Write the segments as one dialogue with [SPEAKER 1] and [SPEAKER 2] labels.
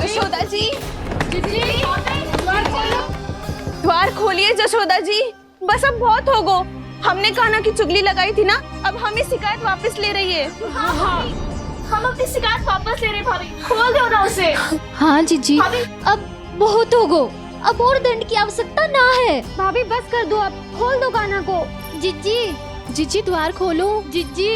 [SPEAKER 1] जशोदा जी, द्वार खोलिए जशोदा जी। बस अब बहुत हो गो। हमने कान्हा की चुगली लगाई थी ना, अब हमें शिकायत वापस ले रही है।
[SPEAKER 2] हाँ, हम अपनी शिकायत वापस ले रहे भाभी, खोल दो ना उसे।
[SPEAKER 3] हाँ जीजी, अब बहुत हो गो, अब और दंड की आवश्यकता ना है। भाभी बस कर दो, अब खोल दो कान्हा को। जीजी, जीजी द्वार खोलो। जीजी,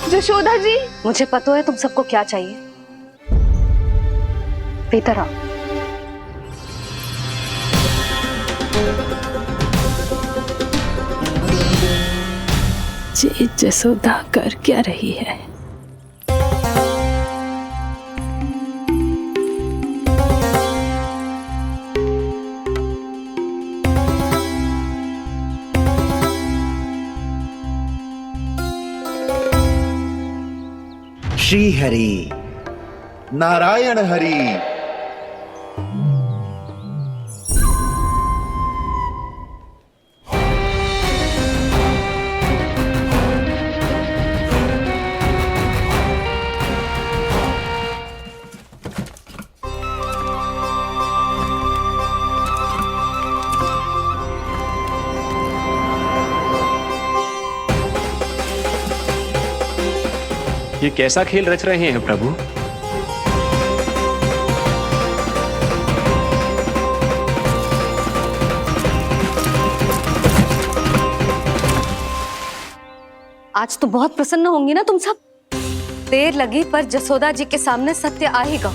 [SPEAKER 1] जशोदा जी,
[SPEAKER 4] मुझे पता है तुम सबको क्या चाहिए। भीतर आओ।
[SPEAKER 5] जी जसोदा कर क्या रही है?
[SPEAKER 6] श्री हरि नारायण हरि।
[SPEAKER 7] ये कैसा खेल रच रहे हैं प्रभु?
[SPEAKER 4] आज तो बहुत प्रसन्न होंगी ना तुम सब। देर लगी पर जसोदा जी के सामने सत्य आएगा।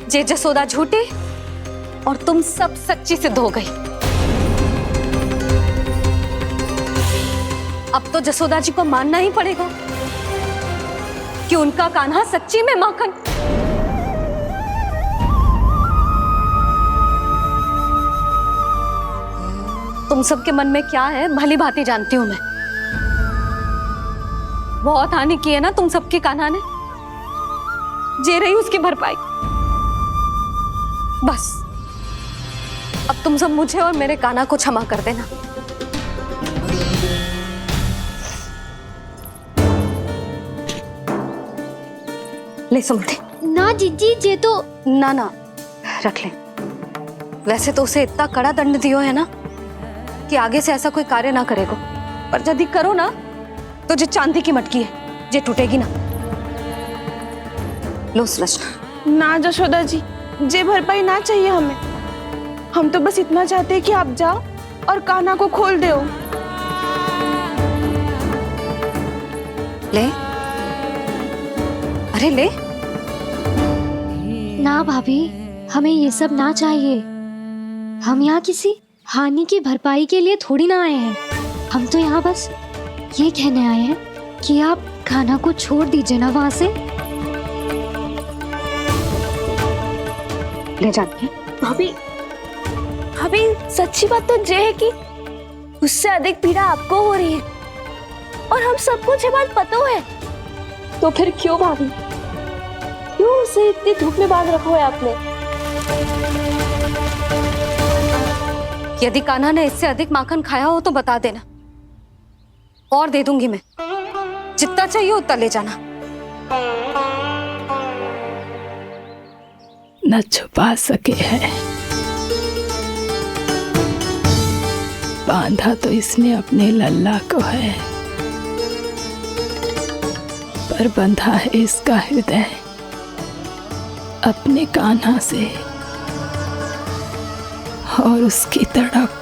[SPEAKER 4] जे जसोदा झूठी और तुम सब सच्ची सिद्ध हो गई। अब तो जसोदा जी को मानना ही पड़ेगा कि उनका कान्हा सच्ची में माखन। तुम सबके मन में क्या है भली भांति जानती हूं मैं। बहुत हानि की है ना तुम सबके कान्हा ने, जे रही उसकी भरपाई। बस अब तुम सब मुझे और मेरे कान्हा को क्षमा कर देना। ले सुमति।
[SPEAKER 3] ना जीजी, जे तो
[SPEAKER 4] ना रख ले। वैसे तो उसे इतना कड़ा दंड दियो है ना कि आगे से ऐसा कोई कार्य ना करेगा, पर यदि करो ना तो जो चांदी की मटकी है जे टूटेगी ना। लो सुलक्षणा।
[SPEAKER 1] ना जशोदा जी, जे भरपाई ना चाहिए हमें। हम तो बस इतना चाहते हैं कि आप जाओ और कान्हा को खोल दो।
[SPEAKER 4] ले, अरे ले।
[SPEAKER 3] ना भाभी, हमें ये सब ना चाहिए। हम यहाँ किसी हानि की भरपाई के लिए थोड़ी ना आए हैं। हम तो यहाँ बस ये कहने आए हैं कि आप कान्हा को छोड़ दीजिए ना वहां से।
[SPEAKER 4] ले जानिए।
[SPEAKER 2] भाभी, भाभी सच्ची बात तो ये है कि उससे अधिक पीड़ा आपको हो रही है और हम सबको ये बात पता है। तो फिर क्यों भाभी, क्यों उसे इतनी धूप में बांध रखा है आपने?
[SPEAKER 4] यदि कान्हा ने इससे अधिक माखन खाया हो तो बता देना, और दे दूंगी मैं। जितना चाहिए उतना ले जाना।
[SPEAKER 5] न छुपा सके है, बांधा तो इसने अपने लल्ला को है, पर बंधा है इसका हृदय अपने कान्हा से। और उसकी तड़प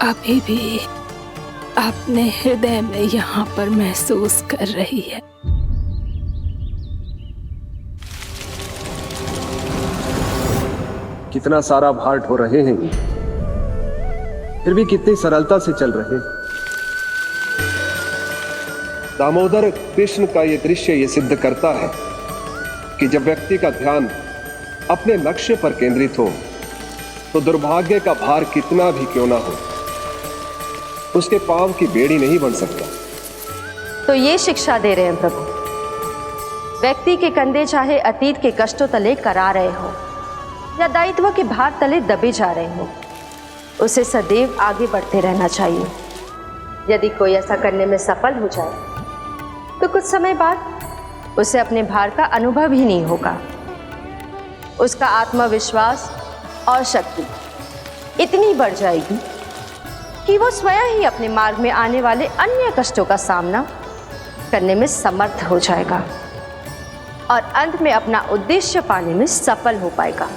[SPEAKER 5] अभी भी अपने हृदय में यहाँ पर महसूस कर रही है।
[SPEAKER 7] कितना सारा भार ढो रहे हैं, फिर भी कितनी सरलता से चल रहे हैं। दामोदर कृष्ण का ये दृश्य ये सिद्ध करता है कि जब व्यक्ति का ध्यान अपने लक्ष्य पर केंद्रित हो तो दुर्भाग्य का भार कितना भी क्यों ना हो, उसके पांव की बेड़ी नहीं बन सकता।
[SPEAKER 4] तो ये शिक्षा दे रहे हैं प्रभु। व्यक्ति के कंधे चाहे अतीत के कष्टों तले करा रहे हो या दायित्व के भार तले दबे जा रहे हो,
[SPEAKER 8] उसे सदैव आगे बढ़ते रहना चाहिए। यदि कोई ऐसा करने में सफल हो जाए तो कुछ समय बाद उसे अपने भार का अनुभव ही नहीं होगा। उसका आत्मविश्वास और शक्ति इतनी बढ़ जाएगी कि वो स्वयं ही अपने मार्ग में आने वाले अन्य कष्टों का सामना करने में समर्थ हो जाएगा और अंत में अपना उद्देश्य पाने में सफल हो पाएगा।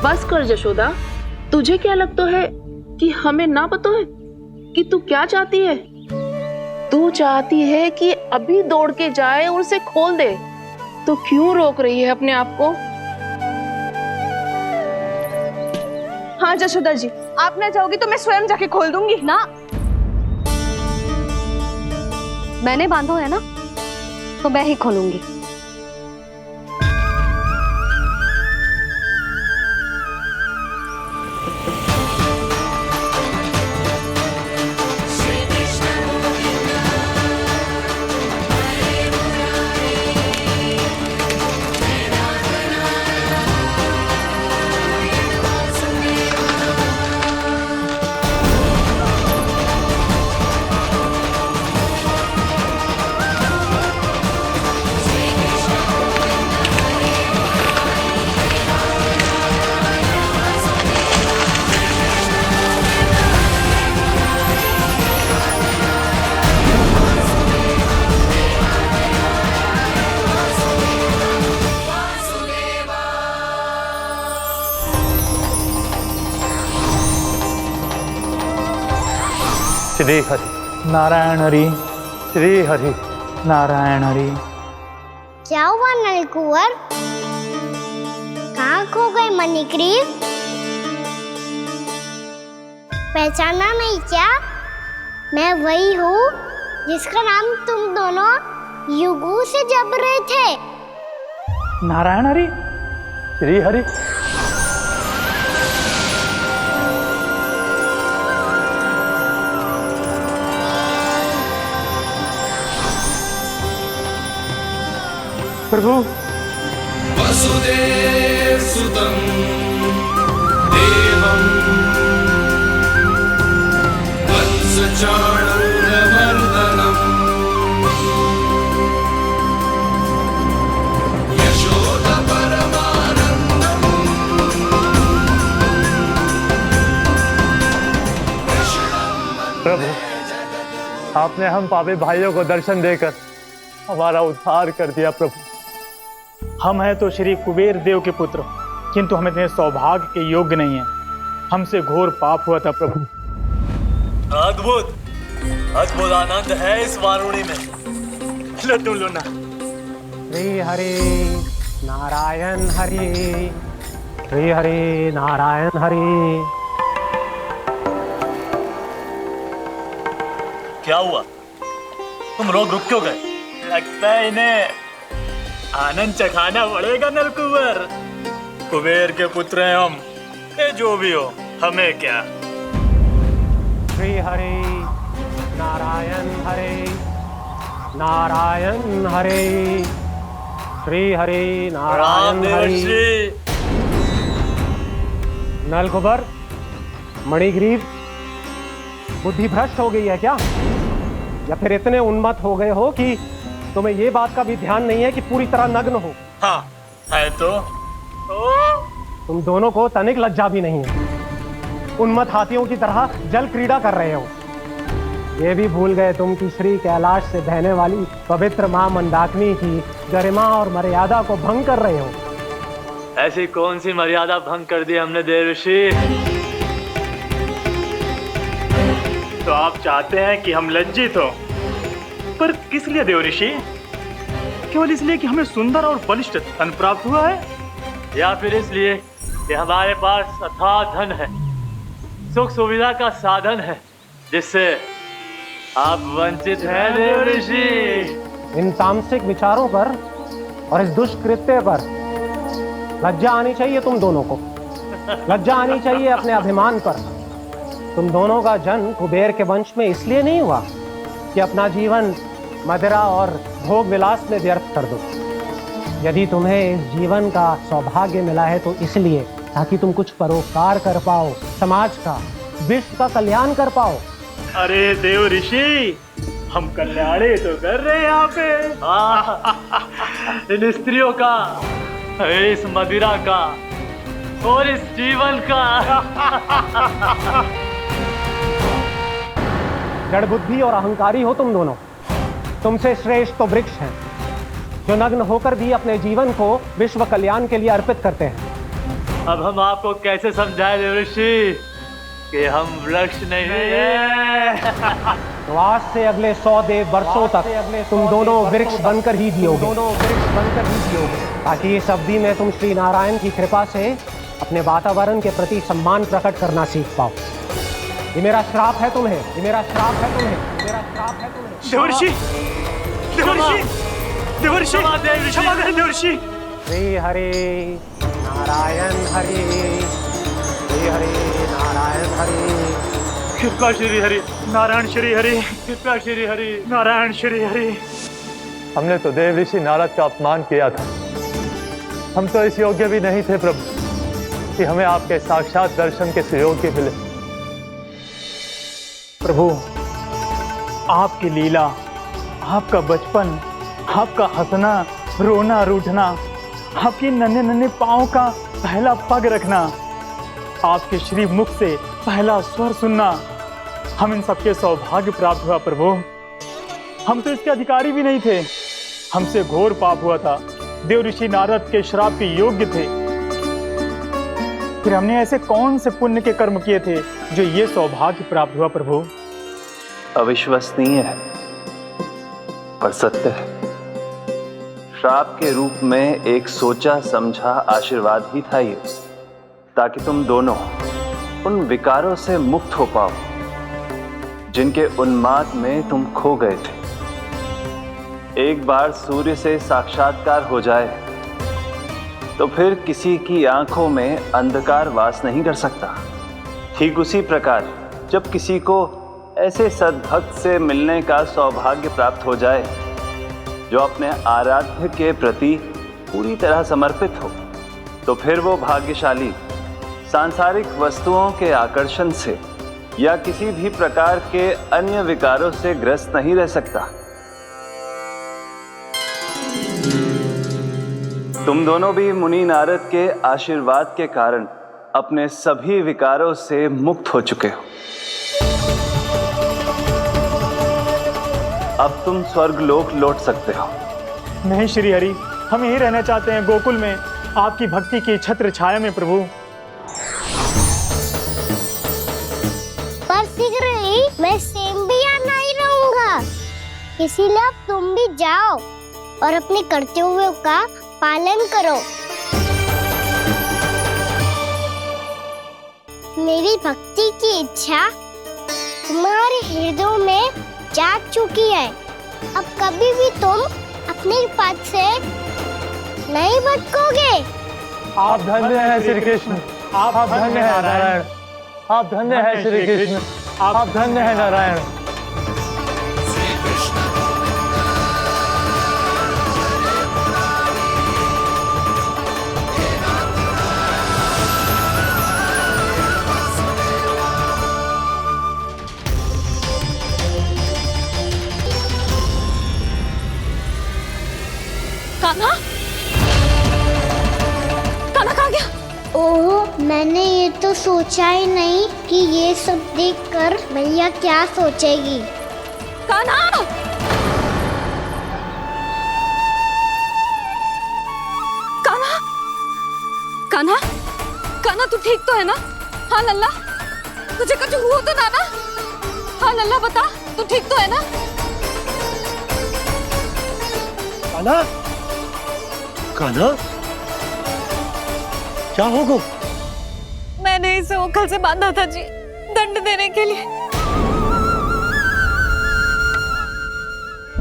[SPEAKER 9] बस कर जशोदा, तुझे क्या लगता है कि हमें ना पता है कि तू क्या चाहती है? तू चाहती है कि अभी दौड़ के जाए और उसे खोल दे, तो क्यों रोक रही है अपने आप को?
[SPEAKER 1] हाँ जशोदा जी, आप ना जाओगी तो मैं स्वयं जाके खोल दूंगी।
[SPEAKER 4] ना, मैंने बांधो है ना, तो मैं ही खोलूंगी।
[SPEAKER 10] श्री हरि नारायण हरि, श्री हरि नारायण हरि।
[SPEAKER 11] क्या हुआ नलकुंवर? कहाँ खो गए मणिग्रीव? पहचाना नहीं क्या? मैं वही हूँ जिसका नाम तुम दोनों युगों से जप रहे थे।
[SPEAKER 10] नारायण हरि, श्री हरि। प्रभु
[SPEAKER 12] वसुदेव सुतं देवं वत्सचाणूरमर्दनम् यशोदा परमानन्दम्
[SPEAKER 10] प्रभु, आपने हम पापी भाइयों को दर्शन देकर हमारा उद्धार कर दिया। प्रभु, हम हैं तो श्री कुबेर देव के पुत्र, किंतु हम इतने सौभाग्य के योग्य नहीं हैं। हमसे घोर पाप हुआ था प्रभु।
[SPEAKER 13] अद्भुत अद्भुत आनंद है इस वारुणी में। लो तुम लो ना।
[SPEAKER 14] श्री हरि नारायण हरि, श्री हरि नारायण हरि।
[SPEAKER 13] क्या हुआ? तुम रोग रुक क्यों गए? लगता है इन्हें आनंद चखाना पड़ेगा नलकुंवर। कुबेर के पुत्र हैं हम, ये जो भी हो हमें क्या।
[SPEAKER 14] श्री हरि नारायण हरि, नारायण हरि, श्री हरि नारायण हरि। नलकुंवर, मणिग्रीव, बुद्धि भ्रष्ट हो गई है क्या? या फिर इतने उन्मत्त हो गए हो कि तुम्हें ये बात का भी ध्यान नहीं है कि पूरी तरह नग्न हो?
[SPEAKER 13] हाँ है तो
[SPEAKER 14] तुम दोनों को तनिक लज्जा भी नहीं है। उन्मत्त हाथियों की तरह जल क्रीड़ा कर रहे हो। ये भी भूल गए तुम कि श्री कैलाश से बहने वाली पवित्र मां मंदाकिनी की गरिमा और मर्यादा को भंग कर रहे हो।
[SPEAKER 13] ऐसी कौन सी मर्यादा भंग कर दी हमने देवर्षि? तो आप चाहते हैं कि हम लज्जित हो, पर किस लिए देवर्षि? केवल इसलिए कि हमें सुंदर और बलिष्ठ धन प्राप्त हुआ है, या फिर इसलिए कि हमारे पास अथाह धन है, सुख सुविधा का साधन है, जिससे आप वंचित हैं देवर्षि?
[SPEAKER 14] इन तामसिक विचारों पर और इस दुष्कृत्य पर लज्जा आनी चाहिए तुम दोनों को। लज्जा आनी चाहिए अपने अभिमान पर। तुम दोनों का जन्म कुबेर के वंश में इसलिए नहीं हुआ कि अपना जीवन मदिरा और भोग विलास में व्यर्थ कर दो। यदि तुम्हें इस जीवन का सौभाग्य मिला है तो इसलिए ताकि तुम कुछ परोपकार कर पाओ, समाज का, विश्व का कल्याण कर पाओ।
[SPEAKER 13] अरे देव ऋषि, हम कल्याणी तो कर रहे हैं यहाँ पे। इन स्त्रियों का, इस मदिरा का और इस जीवन का।
[SPEAKER 14] जड़ बुद्धि और अहंकारी हो तुम दोनों। तुमसे श्रेष्ठ तो वृक्ष हैं जो नग्न होकर भी अपने जीवन को विश्व कल्याण के लिए अर्पित करते हैं।
[SPEAKER 13] अब हम आपको कैसे समझाएं देव ऋषि कि हम वृक्ष नहीं हैं।
[SPEAKER 14] तो आज से अगले 100 देव वर्षों तक तुम दोनों वृक्ष बनकर ही जियोगे, ताकि इस अवधि में तुम श्री नारायण की कृपा से अपने वातावरण के प्रति सम्मान प्रकट करना सीख पाओ। ये मेरा श्राप है तुम्हें, ये मेरा श्राप है तुम्हें, मेरा श्राप है तुम्हें।
[SPEAKER 13] देवर्षि, देवर्षि, देवर्षि, क्षमा करें देवर्षि।
[SPEAKER 14] श्री हरि नारायण हरि, श्री हरि नारायण हरि।
[SPEAKER 13] कृपा श्री हरि नारायण श्री हरि, कृपा श्री हरि नारायण श्री हरि।
[SPEAKER 10] हमने तो देव ऋषि नारद का अपमान किया था। हम तो इस योग्य भी नहीं थे प्रभु कि हमें आपके साक्षात दर्शन के सुयोग्य मिले।
[SPEAKER 13] प्रभु, आपकी लीला, आपका बचपन, आपका हंसना, रोना, रूठना, आपके नन्हे नन्हे पाँव का पहला पग रखना, आपके श्री मुख से पहला स्वर सुनना, हम इन सबके सौभाग्य प्राप्त हुआ प्रभु। हम तो इसके अधिकारी भी नहीं थे। हमसे घोर पाप हुआ था, देव ऋषि नारद के श्राप के योग्य थे। फिर हमने ऐसे कौन से पुण्य के कर्म किए थे जो ये सौभाग्य प्राप्त हुआ प्रभु?
[SPEAKER 15] अविश्वसनीय है पर सत्य है। श्राप के रूप में एक सोचा समझा आशीर्वाद ही था ये, ताकि तुम दोनों उन विकारों से मुक्त हो पाओ जिनके उन्माद में तुम खो गए थे। एक बार सूर्य से साक्षात्कार हो जाए तो फिर किसी की आंखों में अंधकार वास नहीं कर सकता। ठीक उसी प्रकार जब किसी को ऐसे सद्भक्त से मिलने का सौभाग्य प्राप्त हो जाए जो अपने आराध्य के प्रति पूरी तरह समर्पित हो, तो फिर वो भाग्यशाली सांसारिक वस्तुओं के आकर्षण से या किसी भी प्रकार के अन्य विकारों से ग्रस्त नहीं रह सकता। तुम दोनों भी मुनि नारद के आशीर्वाद के कारण अपने सभी विकारों से मुक्त हो चुके हो। अब तुम स्वर्गलोक लौट सकते हो।
[SPEAKER 13] नहीं श्री हरि, हम यहीं रहना चाहते हैं, गोकुल में, आपकी भक्ति की छत्र छाया में प्रभु।
[SPEAKER 11] पर शीघ्र ही मैं सेम्बिया नहीं रहूंगा, इसीलिए अब तुम भी जाओ और अपने कर्तव्यों का पालन करो। मेरी भक्ति की इच्छा तुम्हारे हृदय में जाग चुकी है। अब कभी भी तुम अपने पद से नहीं भटकोगे।
[SPEAKER 10] आप धन्य हैं श्री कृष्ण, आप धन्य हैं नारायण, आप धन्य हैं श्री कृष्ण, आप धन्य हैं नारायण।
[SPEAKER 2] कान्हा, कान्हा कहाँ गया?
[SPEAKER 11] ओह, मैंने ये तो सोचा ही नहीं कि ये सब देखकर भैया क्या सोचेगी।
[SPEAKER 2] कान्हा! कान्हा! कान्हा! कान्हा तू ठीक तो है ना? हाँ लल्ला, तुझे कुछ हुआ तो ना? हाँ लल्ला बता, तू ठीक तो है ना?
[SPEAKER 14] कान्हा, कान्हा, क्या होगा?
[SPEAKER 2] मैंने इसे ओखल से बांधा था जी, दंड देने के लिए।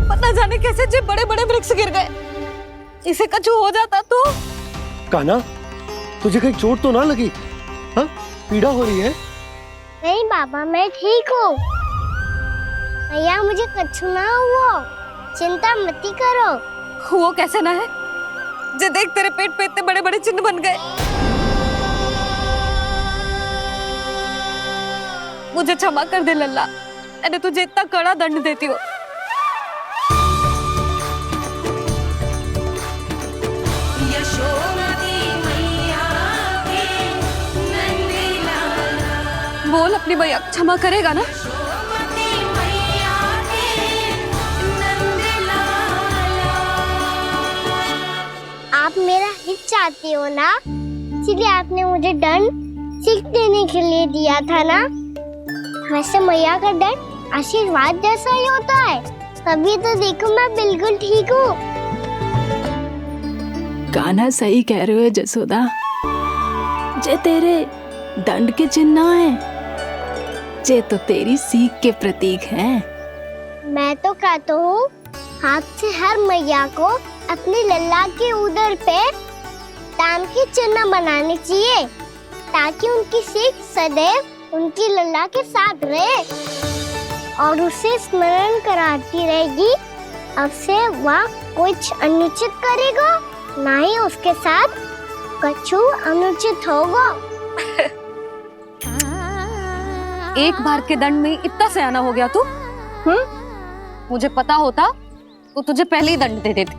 [SPEAKER 2] पता जाने कैसे जो बड़े बड़े वृक्ष गिर गए। इसे कुछ हो जाता तो?
[SPEAKER 14] कान्हा, तुझे कहीं चोट तो ना लगी? हाँ, पीड़ा हो रही है?
[SPEAKER 11] नहीं बाबा, मैं ठीक हूँ। भैया मुझे कछु ना हुआ, चिंता मत करो।
[SPEAKER 4] वो कैसे ना है? जे देख तेरे पेट पे इतने बड़े बड़े चिन्ह बन गए। मुझे क्षमा कर दे लल्ला, मैंने तुझे इतना कड़ा दंड देती हो। बोल अपनी भैया क्षमा करेगा ना?
[SPEAKER 11] आप मेरा हित चाहती हो ना, इसलिए आपने मुझे दंड सीख देने के लिए दिया था ना। वैसे मैया का दंड आशीर्वाद जैसा ही होता है, तभी तो देखो मैं बिल्कुल ठीक हूँ।
[SPEAKER 5] गाना सही कह रहे हो जसोदा, जे तेरे दंड के चिन्ह ना है, जे तो तेरी सीख के प्रतीक हैं।
[SPEAKER 11] मैं तो कहता हूँ हाथ से हर मैया को अपनी लल्ला के उदर पे ताम के चिन्ह बनाने चाहिए, ताकि उनकी सीख सदैव उनकी लल्ला के साथ रहे और उसे स्मरण कराती रहेगी। अब से वह कुछ अनुचित करेगा, ना ही उसके साथ कछु अनुचित होगा।
[SPEAKER 4] एक बार के दंड में इतना सयाना हो गया तू? मुझे पता होता तो तुझे पहले ही दंड दे देती।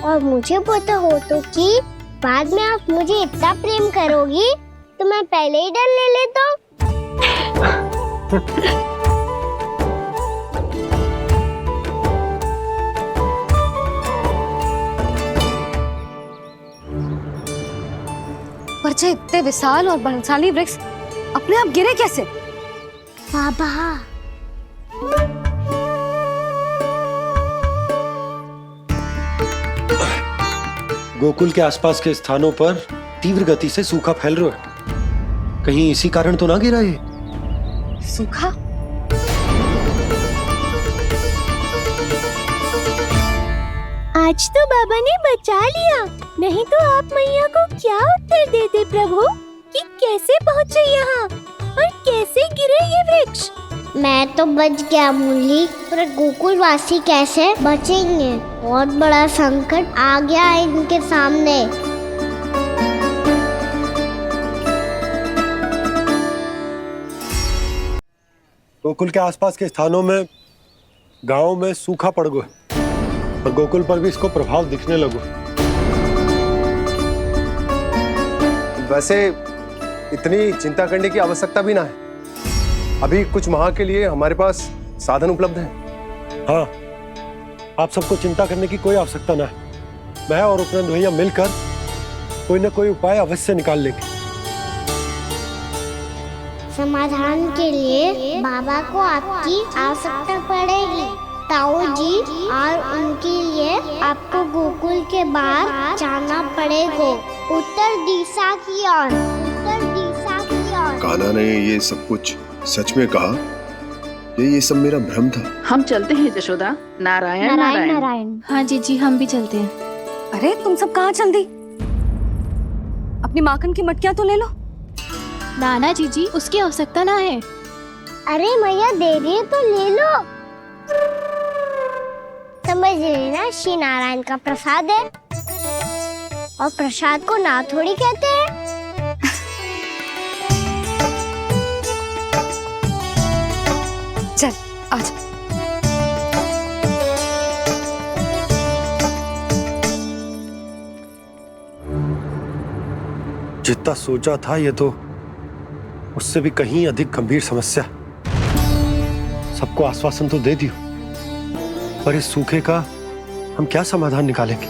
[SPEAKER 11] और मुझे पता हो तो कि बाद में आप मुझे इतना प्रेम करोगी तो मैं पहले ही दंड ले लेता हूँ।
[SPEAKER 4] पर जे इतने विशाल और बलशाली वृक्ष अपने आप गिरे कैसे?
[SPEAKER 11] बाबा
[SPEAKER 16] गोकुल के आसपास के स्थानों पर तीव्र गति से सूखा फैल रहा है। कहीं इसी कारण तो ना गिरा ये?
[SPEAKER 4] सूखा?
[SPEAKER 11] आज तो बाबा ने बचा लिया, नहीं तो आप मैया को क्या उत्तर देते प्रभु कि कैसे पहुँचे यहाँ और कैसे गिरे ये वृक्ष। मैं तो बच गया मुरली, पर गोकुल वासी कैसे बचेंगे? बहुत बड़ा संकट आ गया है इनके सामने।
[SPEAKER 16] गोकुल के आसपास के स्थानों में, गांवों में सूखा पड़ गया और गोकुल पर भी इसको प्रभाव दिखने लगा।
[SPEAKER 7] वैसे इतनी चिंता करने की आवश्यकता भी ना है। अभी कुछ माह के लिए हमारे पास साधन उपलब्ध है।
[SPEAKER 16] हाँ, आप सबको चिंता करने की कोई आवश्यकता ना है। मैं और उपनंद भैया मिलकर कोई ना कोई उपाय अवश्य निकाल लेंगे।
[SPEAKER 11] समाधान के लिए बाबा को आपकी आवश्यकता पड़ेगी। ताऊ जी और उनके लिए आपको गोकुल के बाहर जाना पड़ेगा, उत्तर दिशा की ओर। उत्तर दिशा की ओर।
[SPEAKER 7] कान्हा ने ये सब कुछ सच में कहा? ये सब मेरा भ्रम था?
[SPEAKER 9] हम चलते हैं जशोदा। नारायण नारायण
[SPEAKER 3] नारायण। हाँ जी, हम भी चलते हैं।
[SPEAKER 4] अरे तुम सब कहाँ चल दी? अपनी माखन की मटकियाँ तो ले लो।
[SPEAKER 3] नाना जी, उसकी आवश्यकता ना है।
[SPEAKER 11] अरे मैया दे रही है तो ले लो। समझ लेना, श्री नारायण का प्रसाद है और प्रसाद को ना थोड़ी कहते हैं।
[SPEAKER 4] चल आजा।
[SPEAKER 16] जितना सोचा था ये तो उससे भी कहीं अधिक गंभीर समस्या। सबको आश्वासन तो दे दियो, पर इस सूखे का हम क्या समाधान निकालेंगे?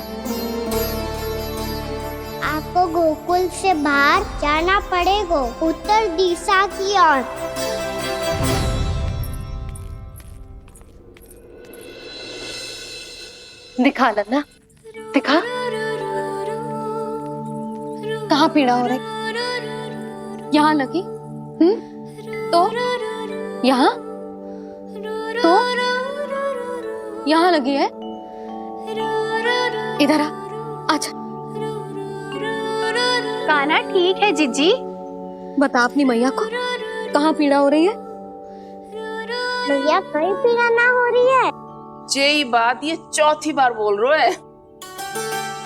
[SPEAKER 11] आपको गोकुल से बाहर जाना पड़ेगा, उत्तर दिशा की ओर।
[SPEAKER 4] दिखा लल्ला, दिखा। कहाँ पीड़ा हो रही? यहाँ लगी? तो यहाँ? तो यहाँ लगी है? इधर आ, आजा।
[SPEAKER 2] कान्हा ठीक है जीजी।
[SPEAKER 4] बता अपनी मैया को कहाँ पीड़ा हो रही है?
[SPEAKER 11] भैया कहीं पीड़ा ना हो रही है।
[SPEAKER 9] यही बात ये चौथी बार बोल रहे है।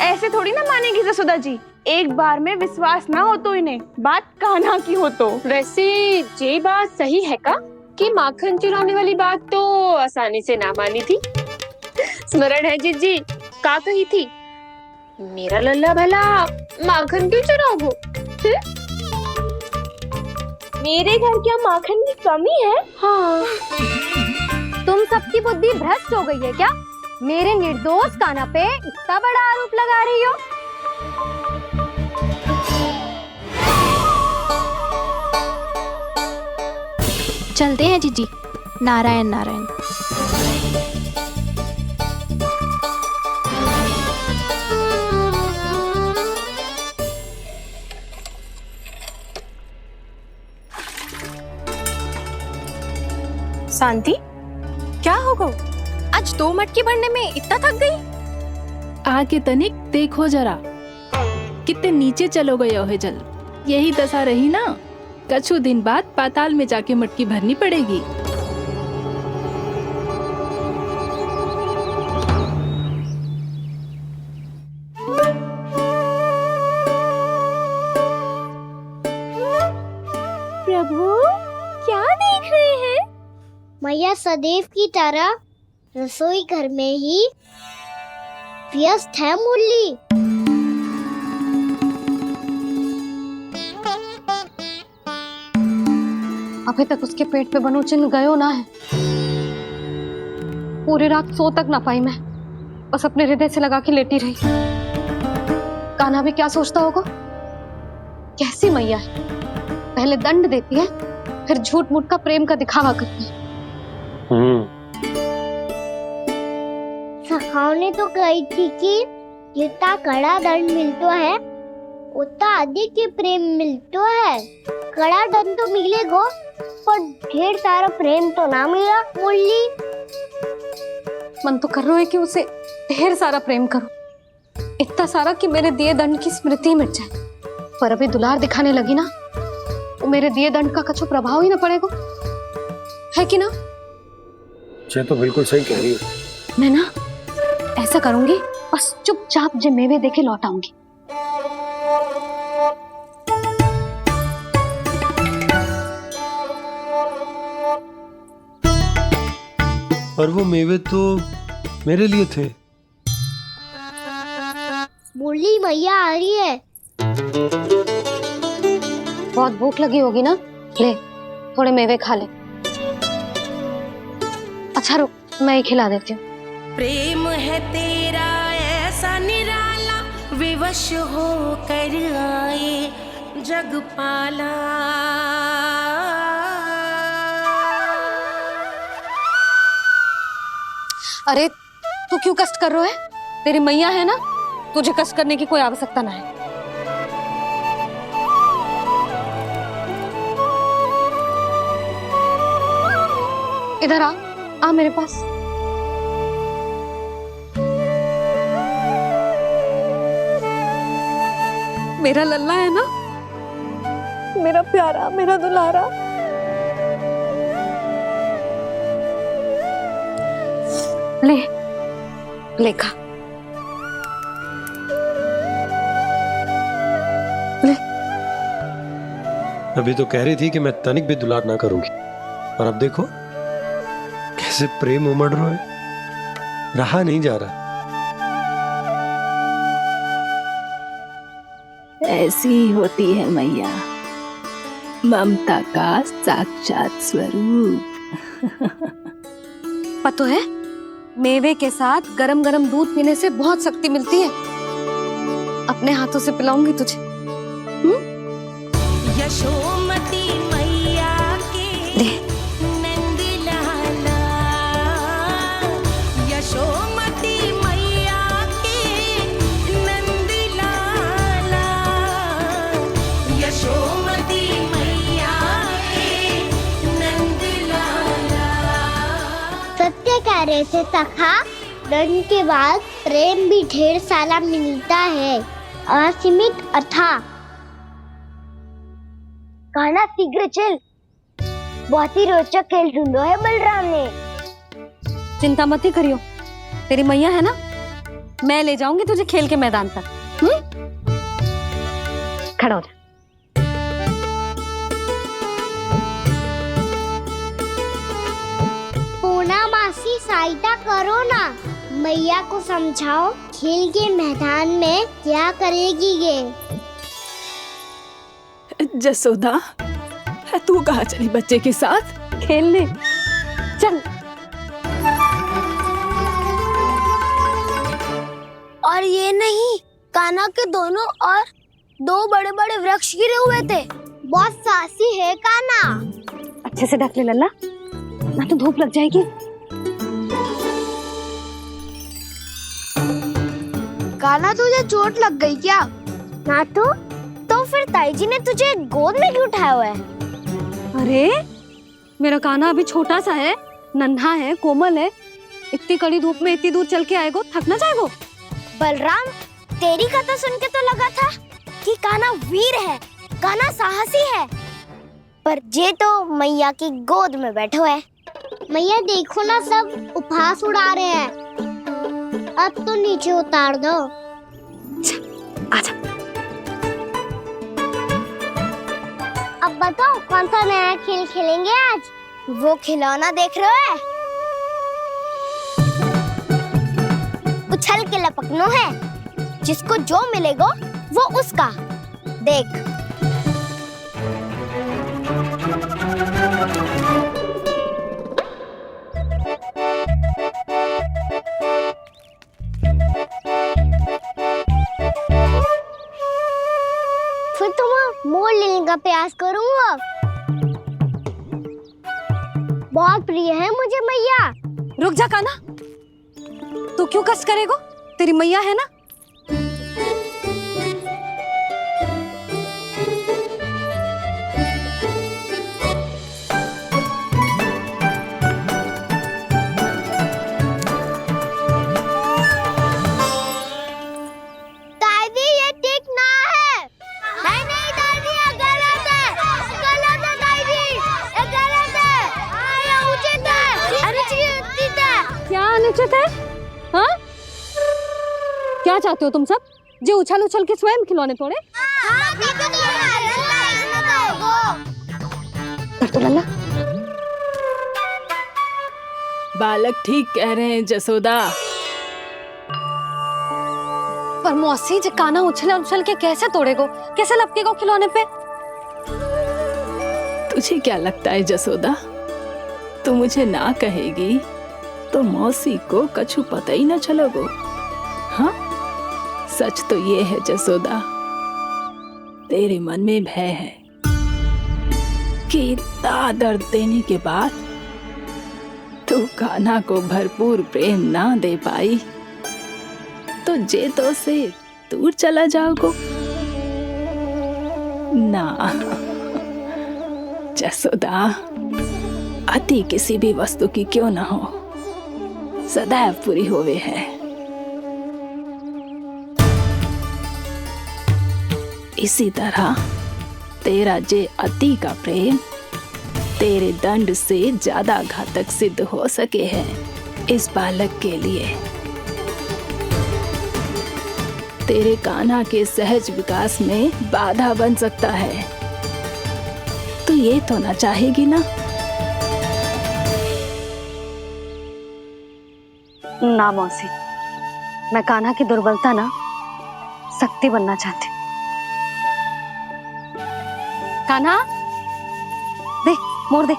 [SPEAKER 1] ऐसे थोड़ी ना मानेगी जसोदा जी, एक बार में विश्वास ना हो तो इन्हें बात कान्हा की हो तो।
[SPEAKER 2] वैसे ये बात सही है का कि माखन चुराने वाली बात तो आसानी से ना मानी थी। स्मरण है जीजी का कही थी, मेरा लल्ला भला माखन क्यों चुराओगो? मेरे घर क्या माखन की कमी है?
[SPEAKER 4] हाँ, तुम सबकी बुद्धि भ्रष्ट हो गई है क्या? मेरे निर्दोष कान्हा पे इतना बड़ा आरोप लगा रही हो?
[SPEAKER 3] चलते हैं जीजी। नारायण नारायण।
[SPEAKER 2] शांति, क्या हो गो? आज 2 मटकी भरने में इतना थक गई?
[SPEAKER 5] आके तनिक देखो जरा, कितने नीचे चलो गए हो जल। यही दशा रही ना, कछु दिन बाद पाताल में जाके मटकी भरनी पड़ेगी।
[SPEAKER 11] प्रभु क्या देख रहे हैं? मैया सदैव की तरह रसोई घर में ही व्यस्त है मुरली।
[SPEAKER 4] अभी तक उसके पेट पे बनो चिन्ह गयो ना है। पूरी रात सो तक ना पाई मैं, बस अपने हृदय से लगा के लेटी रही। कान्हा भी क्या सोचता होगा? कैसी मैया है, पहले दंड देती है, फिर झूठ मूठ का प्रेम का दिखावा करती है।
[SPEAKER 11] सखाओं तो कही थी कि जितना कड़ा दंड मिलता है उतना अधिक ही प्रेम मिलता है। कड़ा दंड तो मिलेगा पर ढेर सारा प्रेम तो ना मिला मुरली।
[SPEAKER 4] मन तो कर रहा है कि उसे ढेर सारा प्रेम करो, इतना सारा कि मेरे दिए दंड की स्मृति मिट जाए। पर अभी दुलार दिखाने लगी ना, वो मेरे दिए दंड का कछु प्रभाव ही ना पड़ेगा, है कि ना?
[SPEAKER 16] ये तो बिल्कुल सही कह रही हो।
[SPEAKER 4] मैं ना ऐसा करूंगी, बस चुपचाप जे मेवे देखे लौट आऊंगी।
[SPEAKER 16] और वो मेवे तो मेरे लिए थे।
[SPEAKER 11] मुरली मैया आ रही है।
[SPEAKER 4] बहुत भूख लगी होगी ना, ले थोड़े मेवे खा ले। अच्छा रुक, मैं ही खिला देती हूँ।
[SPEAKER 17] प्रेम है तेरा ऐसा निराला, विवश हो कर आए जग पाला।
[SPEAKER 4] अरे तू क्यों कष्ट कर रहा है? तेरी मैया है ना, तुझे कष्ट करने की कोई आवश्यकता ना है। इधर आ मेरे पास। मेरा लल्ला है ना, मेरा प्यारा, मेरा दुलारा। ले ले खा, ले।
[SPEAKER 16] अभी तो कह रही थी कि मैं तनिक भी दुलार ना करूंगी, और अब देखो कैसे प्रेम उमड़ रहा है, रहा नहीं जा रहा।
[SPEAKER 5] ऐसी ही होती है मैया, ममता का साक्षात स्वरूप।
[SPEAKER 4] पता है, मेवे के साथ गरम गरम दूध पीने से बहुत शक्ति मिलती है। अपने हाथों से पिलाऊंगी तुझे।
[SPEAKER 17] यशोमती मैया के नंद लाला, यशोमती मैया के नंद लाला, यशोमती मैया के नंद लाला।
[SPEAKER 11] सत्य कह रहे थे सखा, दंड के बाद प्रेम भी ढेर सारा मिलता है, असीमित अथाह। कान्हा शीघ्र चल, बहुत ही रोचक खेल ढूंढो है बलराम ने।
[SPEAKER 4] चिंता मत ही करियो, तेरी मैया है ना, मैं ले जाऊंगी तुझे खेल के मैदान तक। खड़ा हो जा।
[SPEAKER 11] पूना मासी सहायता करो ना, मैया को समझाओ खेल के मैदान में क्या करेगी ये।
[SPEAKER 5] जसोदा, तू कहाँ चली बच्चे के साथ
[SPEAKER 4] खेलने? चल।
[SPEAKER 11] और ये नहीं, कान्हा के दोनों और दो बड़े बड़े वृक्ष गिरे हुए थे। बहुत साहसी है कान्हा।
[SPEAKER 4] अच्छे से ढक ले लल्ला, ना तो धूप लग जाएगी।
[SPEAKER 11] कान्हा तुझे चोट लग गई क्या? ना तो फिर ताई जी ने तुझे गोद में क्यों उठाया हुआ है?
[SPEAKER 4] अरे मेरा कान्हा अभी छोटा सा है, नन्हा है, कोमल है। इतनी कड़ी धूप में इतनी दूर चल के आएगो, थक ना जाएगो।
[SPEAKER 11] बलराम, तेरी कथा सुन के तो लगा था कि कान्हा वीर है, कान्हा साहसी है, पर ये तो मैया की गोद में बैठो है। मैया देखो ना, सब उपहास उड़ा रहे हैं। अब तो नीचे उतार दो।
[SPEAKER 4] आजा।
[SPEAKER 11] अब बताओ कौन सा नया खेल खेलेंगे आज? वो खिलौना देख रहे हो? उछल के लपकनो है, जिसको जो मिलेगा वो उसका। देख। फिर तुम मोड़ लेने का प्रयास करूंगा। बहुत प्रिय है मुझे मैया।
[SPEAKER 4] रुक जा कान्हा, तू क्यों कष्ट करेगो? तेरी मैया है ना।
[SPEAKER 11] दादी ये ठीक ना है। नहीं नहीं दादी, ये गलत है। गलत है दादी, ये गलत है। ये उचित है, अनुचित है।
[SPEAKER 4] क्या अनुचित है? हाँ? क्या चाहते हो तुम सब? जो उछल उछल के स्वयं खिलौने तोड़े? तो लल्ला,
[SPEAKER 5] बालक ठीक कह रहे हैं जसोदा।
[SPEAKER 4] पर मौसी, जे कान्हा उछल उछल के कैसे तोड़ेगो, कैसे लपकेगो खिलौने पे?
[SPEAKER 5] तुझे क्या लगता है जसोदा, तू मुझे ना कहेगी तो मौसी को कछु पता ही न चलोगो। हाँ, सच तो ये है जसोदा, तेरे मन में भय है कि इतना दर्द देने के बाद तू कान्हा को भरपूर प्रेम ना दे पाई तो जे तो से दूर चला जाओगो ना। जसोदा, अति किसी भी वस्तु की क्यों ना हो, सदैव पूरी होवे है। इसी तरह तेरा जे अति का प्रेम तेरे दंड से ज्यादा घातक सिद्ध हो सके है इस बालक के लिए। तेरे कान्हा के सहज विकास में बाधा बन सकता है। तो ये तो ना चाहेगी ना?
[SPEAKER 4] ना मौसी, मैं कान्हा की दुर्बलता ना शक्ति बनना चाहती। कान्हा, दे, मोड़ दे।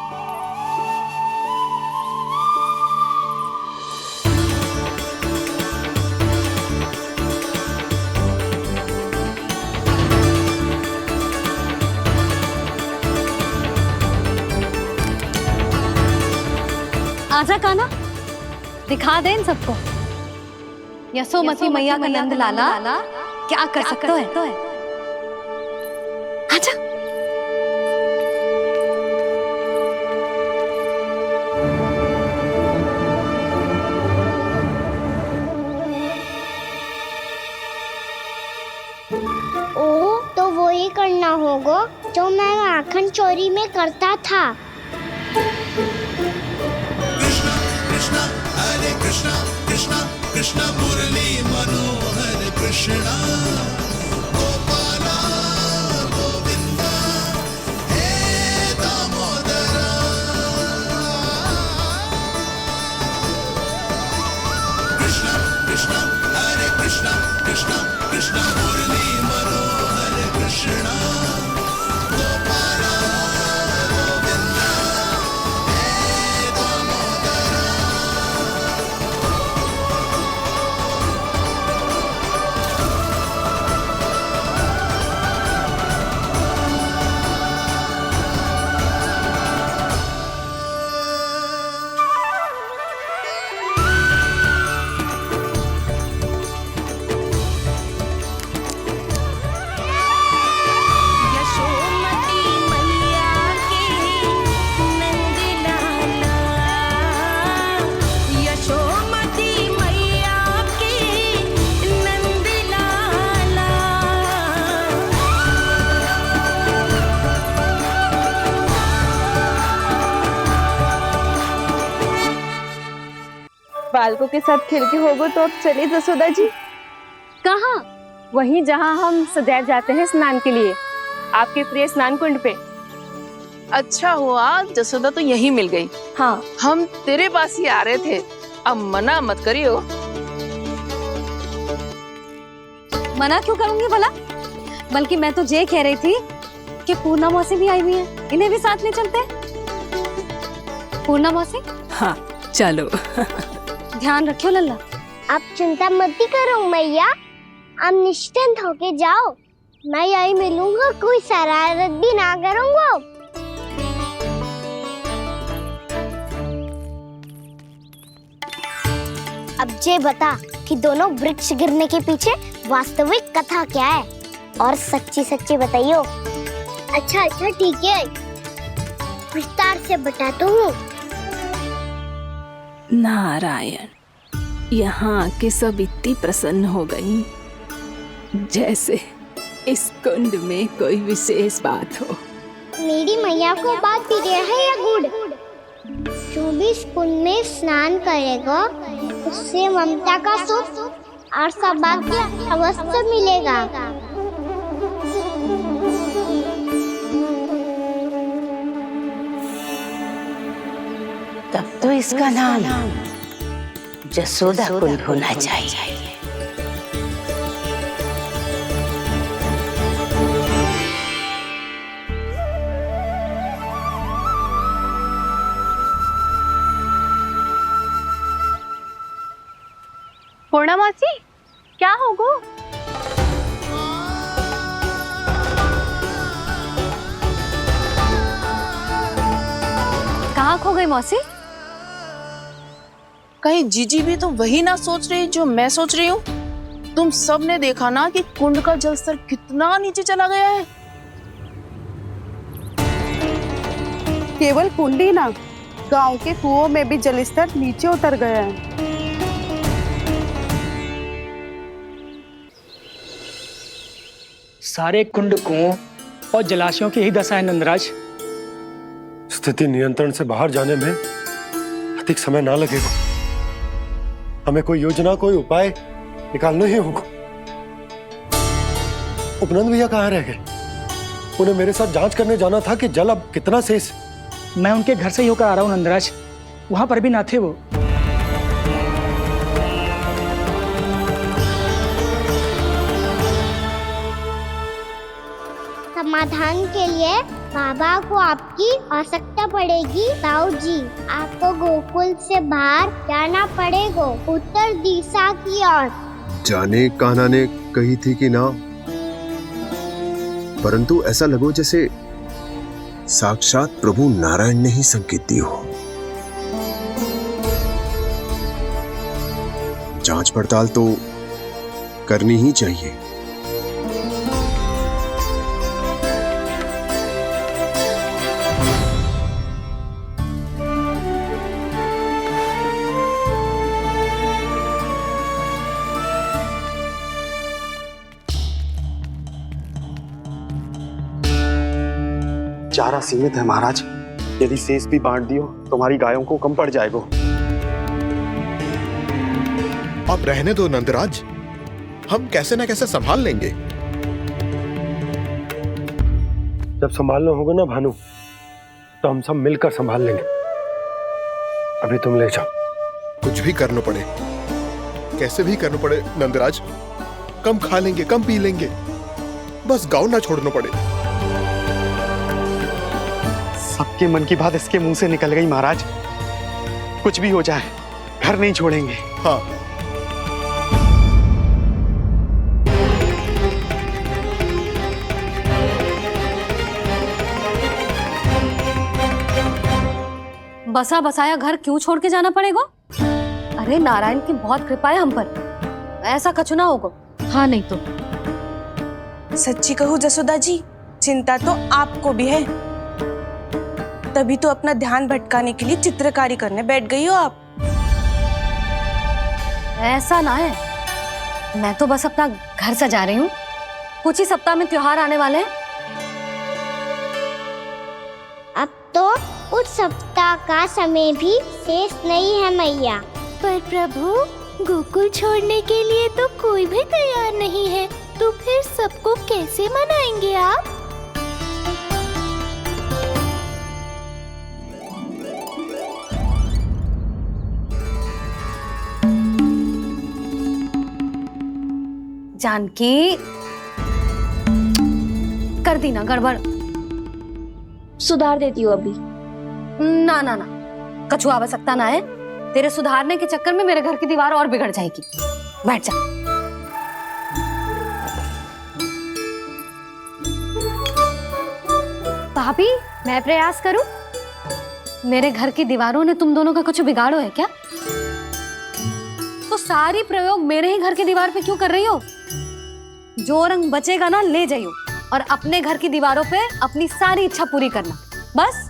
[SPEAKER 4] आजा कान्हा, दिखा दे इन सबको यशोमती मैया का नंद लाला क्या कर सकता है। आजा।
[SPEAKER 11] ओ, तो वो ही करना होगा जो मैं माखन चोरी में करता था।
[SPEAKER 12] कृष्ण मुरली मनोहर कृष्णा गोपाला गोविंदा हे दामोदरा कृष्ण कृष्ण हरे कृष्ण कृष्ण कृष्ण मुरली मनोहर कृष्णा गोपाला गोविंदा हे दामोदरा
[SPEAKER 17] यशोमती मैया के नंद लाला यशोमती मैया के नंद लाला
[SPEAKER 1] बालकों के साथ खेल के होगो तो अब चले जसोदा जी।
[SPEAKER 2] कहाँ? वहीं जहाँ हम सदैव जाते हैं स्नान के लिए, आपके प्रिय स्नान कुंड पे।
[SPEAKER 9] अच्छा हुआ जसोदा तो यहीं मिल गई।
[SPEAKER 2] हाँ,
[SPEAKER 9] हम तेरे पास ही आ रहे थे, अब मना मत करियो।
[SPEAKER 4] मना क्यों करूंगी भला? बल्कि मैं तो ये कह रही थी कि पूर्णा मौसी भी आई हुई है, इन्हें भी साथ ले चलते। पूर्णा मौसी,
[SPEAKER 5] हाँ चलो।
[SPEAKER 4] ध्यान रखियो लल्ला।
[SPEAKER 11] आप चिंता मत करो मैया, आप निश्चिंत होके जाओ, मैं यही मिलूंगा, कोई शरारत भी ना करूंगा। अब ये बता कि दोनों वृक्ष गिरने के पीछे वास्तविक कथा क्या है, और सच्ची सच्ची बताइयो। अच्छा अच्छा ठीक है, विस्तार से बताता हूँ।
[SPEAKER 5] नारायण, यहाँ के सब इतनी प्रसन्न हो गई जैसे इस कुंड में कोई विशेष बात हो।
[SPEAKER 11] मेरी मैया को बात प्रिय है या गुड़? जो भी इस कुंड में स्नान करेगा उससे ममता का सुख और सौभाग्य अवश्य मिलेगा।
[SPEAKER 18] तब तो इसका नाम जसोदा कुंड होना चाहिए।
[SPEAKER 2] पूर्णा मौसी, क्या होगो?
[SPEAKER 4] कहाँ खो गई मौसी?
[SPEAKER 9] कहीं जीजी भी तो वही ना सोच रही जो मैं सोच रही हूँ। तुम सब ने देखा ना कि कुंड का जलस्तर कितना नीचे चला गया है।
[SPEAKER 19] केवल कुंड ही ना, गांव के कुओं में भी जलस्तर नीचे उतर गया है।
[SPEAKER 20] सारे कुंड कुओं और जलाशयों की ही दशा है नंदराज।
[SPEAKER 16] स्थिति नियंत्रण से बाहर जाने में अधिक समय ना लगेगा। हमें कोई योजना, कोई उपाय निकालना ही होगा। उपनंद भैया कहाँ रह गए? उन्हें मेरे साथ जांच करने जाना था कि जल अब कितना शेष।
[SPEAKER 20] मैं उनके घर से ही होकर आ रहा हूँ नंदराज, वहां पर भी ना थे वो।
[SPEAKER 11] समाधान के लिए बाबा को आपकी आवश्यकता पड़ेगी। ताऊ जी, आपको गोकुल से बाहर जाना पड़ेगा, उत्तर दिशा की ओर।
[SPEAKER 7] जाने कान्हा ने कही थी कि ना, परंतु ऐसा लगो जैसे साक्षात प्रभु नारायण ने ही संकेत दी हो। जांच पड़ताल तो करनी ही चाहिए।
[SPEAKER 21] चारा सीमित है महाराज, यदि शेष भी बांट दियो तो हमारी गायों को कम पड़ जाएगा।
[SPEAKER 6] अब रहने दो नंदराज, हम कैसे ना कैसे संभाल लेंगे।
[SPEAKER 16] जब संभालना होगा ना भानु, तो हम सब मिलकर संभाल लेंगे। अभी तुम ले जाओ।
[SPEAKER 6] कुछ भी करना पड़े, कैसे भी करना पड़े नंदराज, कम खा लेंगे, कम पी लेंगे, बस गांव ना छोड़ना पड़े।
[SPEAKER 21] सबके मन की बात इसके मुंह से निकल गई महाराज। कुछ भी हो जाए, घर नहीं छोड़ेंगे।
[SPEAKER 6] हाँ,
[SPEAKER 4] बसा बसाया घर क्यों छोड़ के जाना पड़ेगा? अरे नारायण की बहुत कृपा है हम पर, ऐसा कछु ना होगा। हाँ नहीं तो
[SPEAKER 1] सच्ची कहूँ जसोदा जी, चिंता तो आपको भी है, तभी तो अपना ध्यान भटकाने के लिए चित्रकारी करने बैठ गई हो आप।
[SPEAKER 4] ऐसा ना है, मैं तो बस अपना घर सजा रही हूँ। कुछ ही सप्ताह में त्योहार आने वाले हैं।
[SPEAKER 11] अब तो उस सप्ताह का समय भी शेष नहीं है मैया।
[SPEAKER 17] पर प्रभु, गोकुल छोड़ने के लिए तो कोई भी तैयार नहीं है, तो फिर सबको कैसे मनाएंगे आप?
[SPEAKER 4] जानकी, कर दी ना गड़बड़।
[SPEAKER 2] सुधार देती हूँ अभी।
[SPEAKER 4] ना ना ना, कछु आवश्यकता ना है। तेरे सुधारने के चक्कर में मेरे घर की दीवार और बिगड़ जाएगी। बैठ जा। भाभी, मैं प्रयास करूं? मेरे घर की दीवारों ने तुम दोनों का कुछ बिगाड़ो है क्या? तो सारी प्रयोग मेरे ही घर की दीवार पे क्यों कर रही हो? जो रंग बचेगा ना ले जाइयो, और अपने घर की दीवारों पे अपनी सारी इच्छा पूरी करना, बस।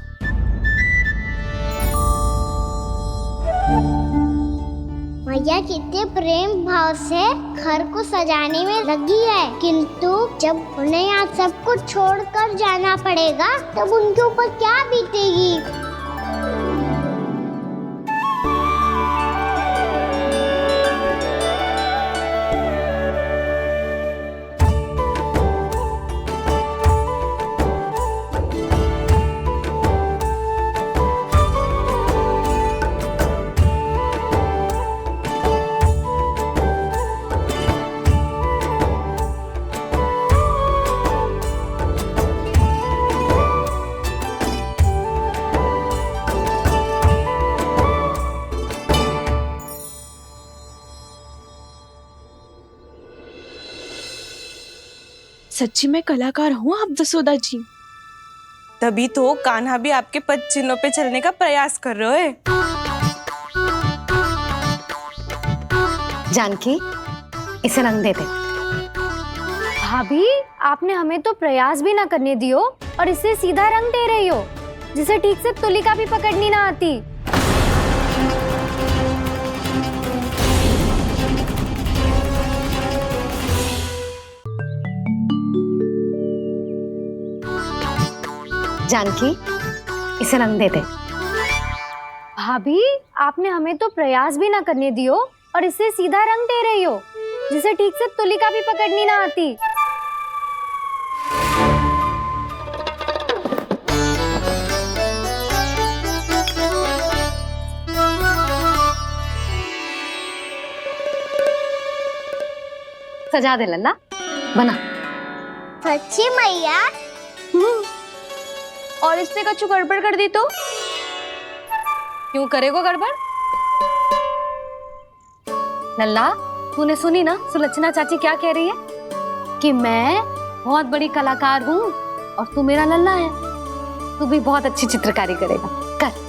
[SPEAKER 11] मैया कितने प्रेम भाव से घर को सजाने में लगी है, किंतु जब उन्हें यहाँ सब कुछ छोड़कर जाना पड़ेगा तब उनके ऊपर क्या बीतेगी।
[SPEAKER 1] सच्ची में कलाकार हूँ आप जसोदा जी, तभी तो कान्हा भी आपके पद चिन्हों पे चलने का प्रयास कर रहे है।
[SPEAKER 4] जानकी, इसे रंग दे दे।
[SPEAKER 3] भाभी, आपने हमें तो प्रयास भी ना करने दियो और इसे सीधा रंग दे रही हो, जिसे ठीक से तुलिका भी पकड़नी ना आती।
[SPEAKER 4] जानकी, इसे रंग दे दे।
[SPEAKER 3] भाभी, आपने हमें तो प्रयास भी ना करने दियो और इसे सीधा रंग दे रही हो, जिसे ठीक से तुलिका भी पकड़नी ना आती।
[SPEAKER 4] सजा दे लल्ला, बना।
[SPEAKER 11] सच्ची मैया?
[SPEAKER 1] और इसने कछु गड़बड़ कर दी तो?
[SPEAKER 4] क्यों करेगो गड़बड़? लल्ला, तूने सुनी ना सुलक्षणा चाची क्या कह रही है? कि मैं बहुत बड़ी कलाकार हूँ और तू मेरा लल्ला है, तू भी बहुत अच्छी चित्रकारी करेगा। कर।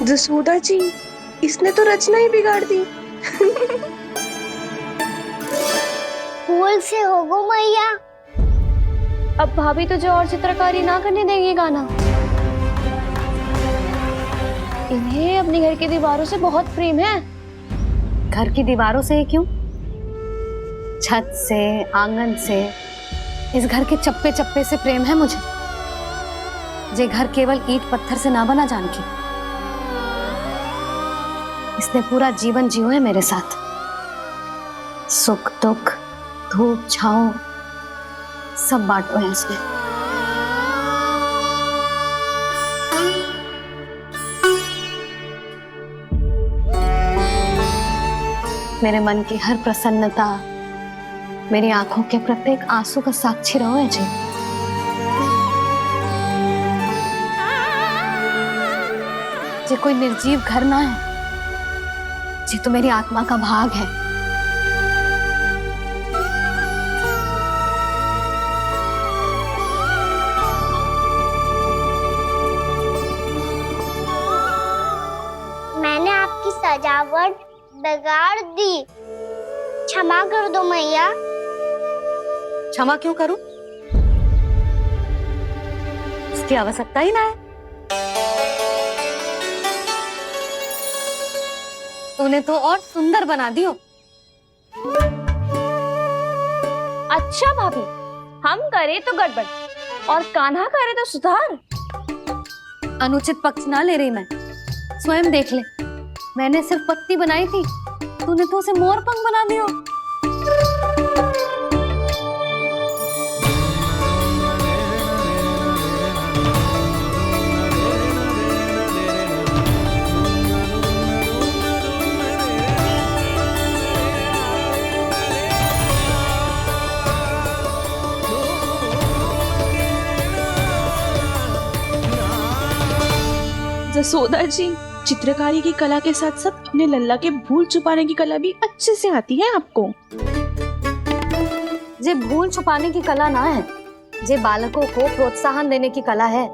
[SPEAKER 1] जसोदा जी, इसने तो रचना ही बिगाड़ दी।
[SPEAKER 11] भूल से हो गो मैया।
[SPEAKER 2] अब भाभी तुझे और चित्रकारी ना करने देंगे गाना। इन्हें अपने घर की दीवारों से बहुत प्रेम है।
[SPEAKER 4] घर की दीवारों से क्यों, छत से, आंगन से, इस घर के चप्पे चप्पे से प्रेम है मुझे। जे घर केवल ईंट पत्थर से ना बना जानकी, इसने पूरा जीवन जियो है मेरे साथ। सुख दुख, धूप छांव सब बांटो है इसने। मेरे मन की हर प्रसन्नता, मेरी आंखों के प्रत्येक आंसू का साक्षी रहो है जी। जे कोई निर्जीव घर ना है, जी तो मेरी आत्मा का भाग है।
[SPEAKER 11] मैंने आपकी सजावट बिगाड़ दी, क्षमा कर दो मैया।
[SPEAKER 4] क्षमा क्यों करूं? इसकी आवश्यकता ही ना है। तूने तो और सुंदर बना दियो।
[SPEAKER 2] अच्छा भाभी, हम करे तो गड़बड़ और कान्हा करे तो सुधार।
[SPEAKER 4] अनुचित पक्ष ना ले रही मैं, स्वयं देख ले। मैंने सिर्फ पत्ती बनाई थी, तूने तो उसे मोर पंख बना दियो।
[SPEAKER 1] जसोदा जी, चित्रकारी की कला के साथ साथ अपने लल्ला के भूल छुपाने की कला भी अच्छे से आती है आपको।
[SPEAKER 4] जे भूल छुपाने की कला ना है, जे बालकों को प्रोत्साहन देने की कला है।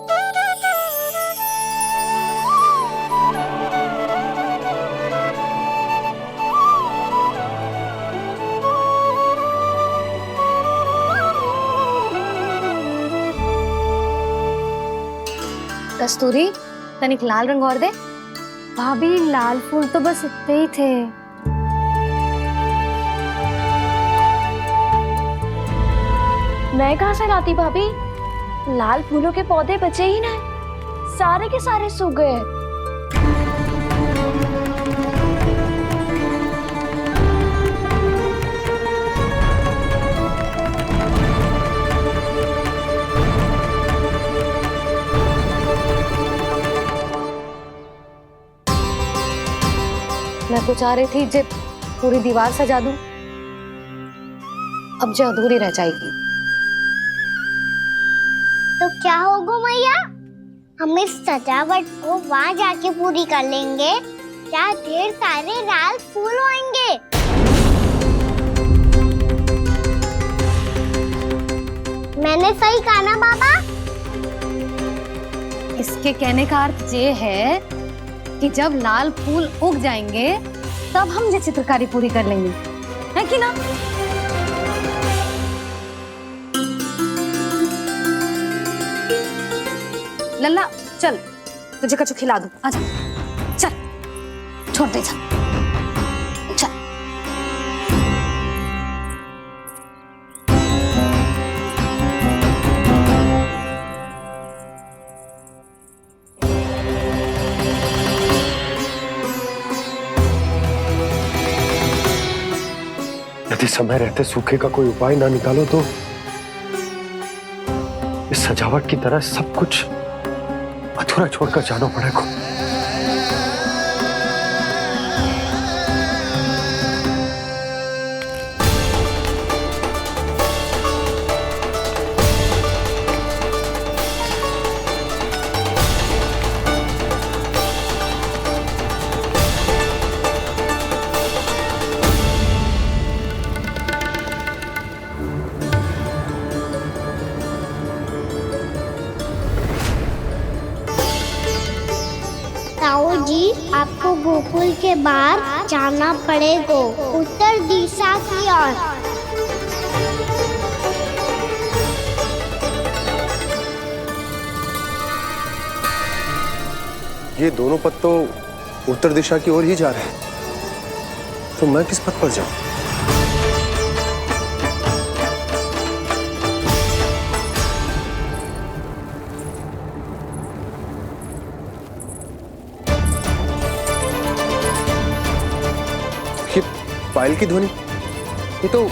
[SPEAKER 4] कस्तूरी, तनिक लाल रंग और दे।
[SPEAKER 2] भाभी, लाल फूल तो बस इतने ही थे। मैं कहाँ से लाती भाभी? लाल फूलों के पौधे बचे ही ना, सारे के सारे सूख गए।
[SPEAKER 4] मैं तो चाह रही थी जब पूरी दीवार सजा दूं, अब जो अधूरी रह जाएगी।
[SPEAKER 11] तो क्या होगा मैया? हम इस सजावट को वहाँ जाके पूरी कर लेंगे, जहाँ ढेर सारे लाल फूल होंगे। मैंने सही कहा ना बाबा?
[SPEAKER 4] इसके कहने का अर्थ ये है कि जब लाल फूल उग जाएंगे तब हम ये चित्रकारी पूरी कर लेंगे, है कि ना? लल्ला चल, तुझे कछु खिला दूं, आजा, चल, छोड़ दे, चल।
[SPEAKER 16] यदि समय रहते सूखे का कोई उपाय ना निकालो तो इस सजावट की तरह सब कुछ अधूरा छोड़कर जाना पड़ेगा।
[SPEAKER 11] ताऊ जी, आपको गोकुल के बाहर जाना पड़ेगा, उत्तर दिशा की ओर।
[SPEAKER 16] ये दोनों पथ तो उत्तर दिशा की ओर ही जा रहे हैं, तो मैं किस पथ पर जाऊं? ये पायल की ध्वनि, ये तो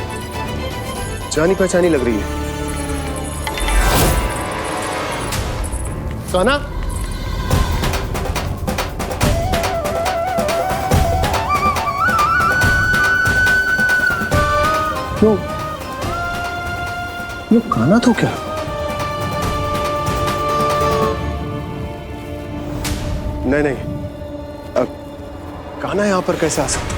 [SPEAKER 16] जानी पहचानी लग रही है। कान्हा, क्यों ये कान्हा तो क्या? नहीं नहीं, अब कान्हा यहां पर कैसे आ सकता?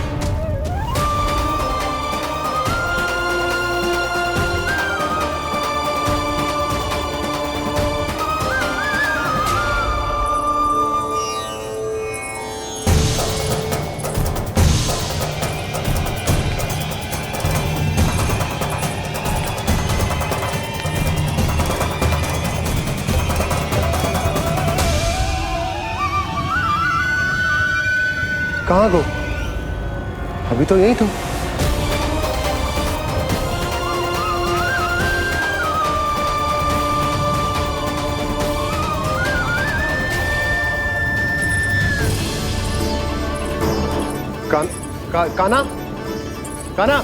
[SPEAKER 16] कहाँ गो? अभी तो यही तो। कान्हा, कान्हा,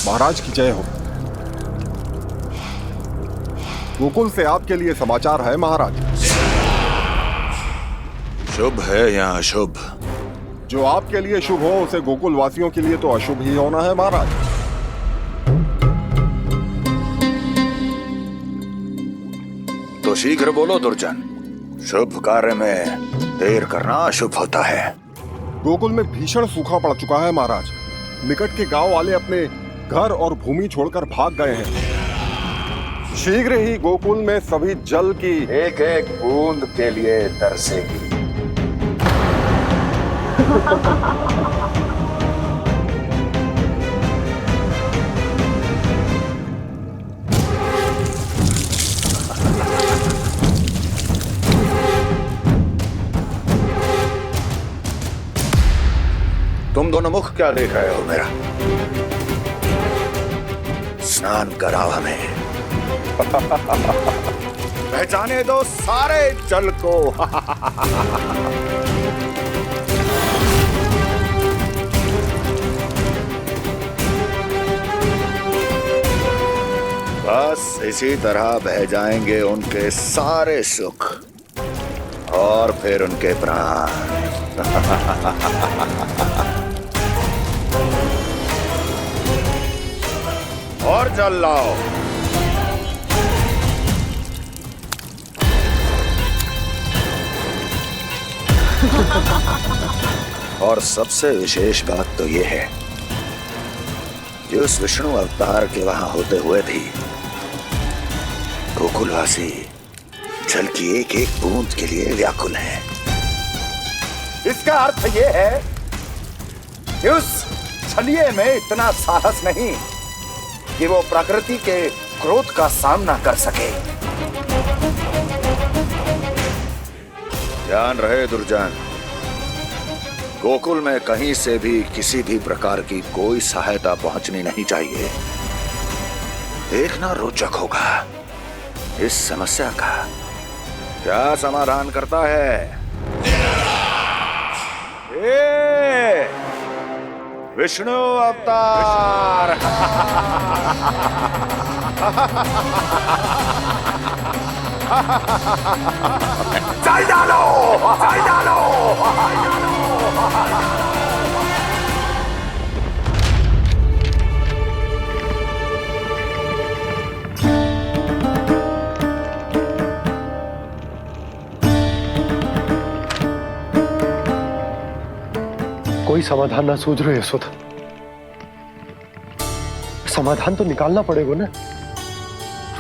[SPEAKER 6] महाराज की जय हो। गोकुल से आपके लिए समाचार है महाराज।
[SPEAKER 8] शुभ है या अशुभ?
[SPEAKER 6] जो आपके लिए शुभ हो उसे गोकुल वासियों के लिए तो अशुभ ही होना है महाराज।
[SPEAKER 8] तो शीघ्र बोलो दुर्जन, शुभ कार्य में देर करना अशुभ होता है।
[SPEAKER 6] गोकुल में भीषण सूखा पड़ चुका है महाराज। निकट के गांव वाले अपने घर और भूमि छोड़कर भाग गए हैं। शीघ्र ही गोकुल में सभी जल की
[SPEAKER 8] एक एक बूंद के लिए तरसेगी। तुम दोनों मुख क्या देख रहे हो मेरा? स्नान कराओ हमें। पहचाने दो सारे जल को। बस इसी तरह बह जाएंगे उनके सारे सुख और फिर उनके प्राण। और जल लाओ। और सबसे विशेष बात तो यह है कि उस विष्णु अवतार के वहां होते हुए भी गोकुलवासी जल की एक एक बूंद के लिए व्याकुल हैं। इसका अर्थ यह है कि उस छलिए में इतना साहस नहीं कि वो प्रकृति के क्रोध का सामना कर सके। ध्यान रहे दुर्जन, गोकुल में कहीं से भी किसी भी प्रकार की कोई सहायता पहुंचनी नहीं चाहिए। देखना रोचक होगा इस समस्या का क्या समाधान करता है। विष्णु अवतार। चल डालो, चल डालो।
[SPEAKER 16] कोई समाधान ना सूझ रहे यशोदा। समाधान तो निकालना पड़ेगा ना,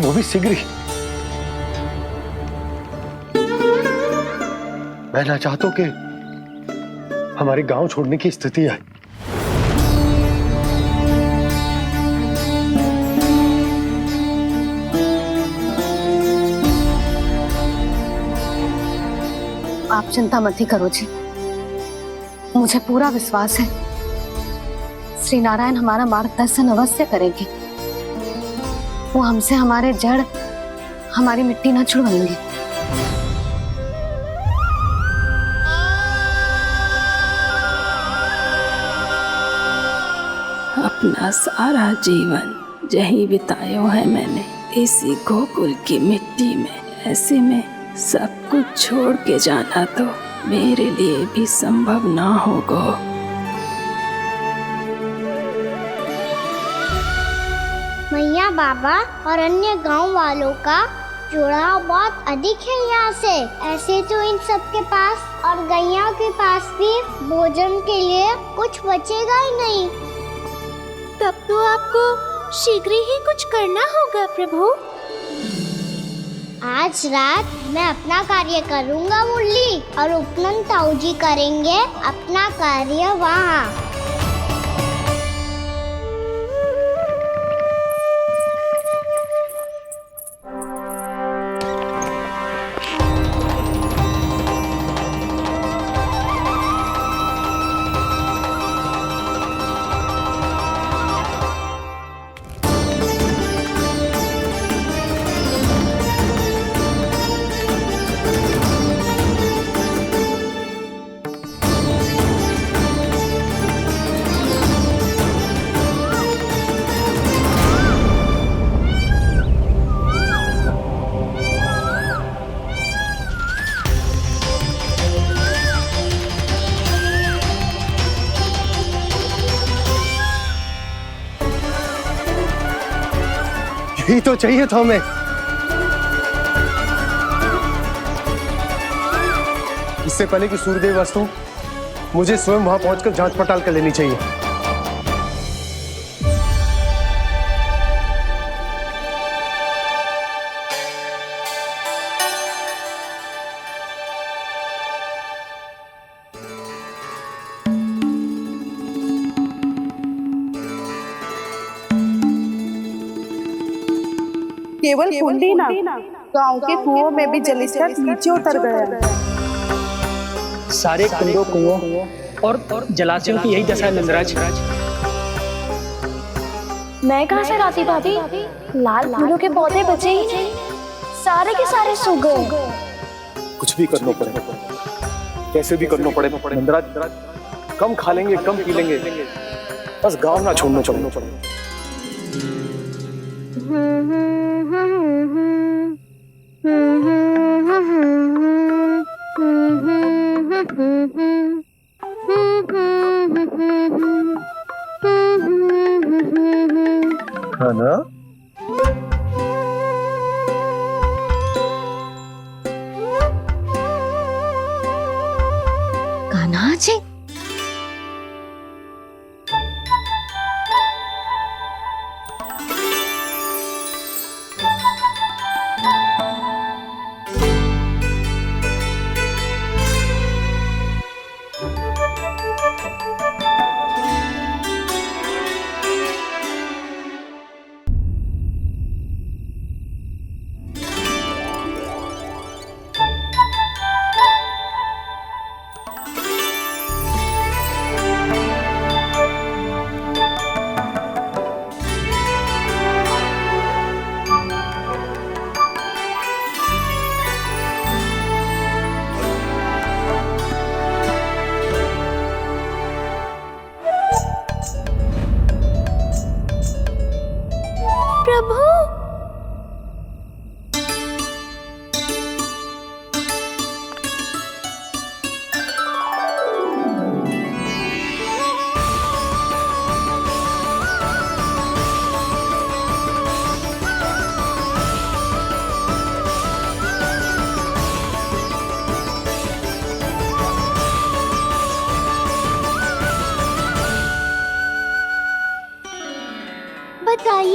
[SPEAKER 16] वो भी शीघ्र ही। मैं ना चाहता हूं कि हमारे गांव छोड़ने की स्थिति आए।
[SPEAKER 4] आप चिंता मत ही करो जी, मुझे पूरा विश्वास है श्री नारायण हमारा मार्गदर्शन अवश्य करेंगे। वो हमसे हमारे जड़, हमारी मिट्टी न छुड़वाएंगे।
[SPEAKER 5] अपना सारा जीवन यही बितायो है मैंने, इसी गोकुल की मिट्टी में। ऐसे में सब कुछ छोड़ के जाना तो मेरे लिए भी संभव ना होगा।
[SPEAKER 11] मैया, बाबा और अन्य गांव वालों का जुड़ाव बहुत अधिक है यहाँ से। ऐसे तो इन सब के पास और गैया के पास भी भोजन के लिए कुछ बचेगा ही नहीं।
[SPEAKER 17] तब तो आपको शीघ्र ही कुछ करना होगा प्रभु।
[SPEAKER 11] आज रात मैं अपना कार्य करूँगा मुरली, और उपनंद ताऊ जी करेंगे अपना कार्य वहाँ।
[SPEAKER 16] यही तो चाहिए था हमें। इससे पहले कि सूर्यदेव अस्त हो, मुझे स्वयं वहां पहुंचकर जांच पड़ताल कर लेनी चाहिए।
[SPEAKER 19] केवल कुंडी ना, गांव के कुओं में भी जलस्तर नीचे उतर गया।
[SPEAKER 20] सारे कुंडों, कुओं और जलाशयों की यही दशा है नंदराज।
[SPEAKER 2] मैं कहाँ से लाती भाभी? लाल फूलों के पौधे बचे ही नहीं, सारे के सारे सूख गए।
[SPEAKER 15] कुछ भी करना पड़ेगा, कैसे भी करना पड़ेगा नंदराज। कम खा लेंगे, कम पी लेंगे, बस गांव ना छोड़ना पड़ेगा।
[SPEAKER 16] है ना?
[SPEAKER 3] कान्हा जी,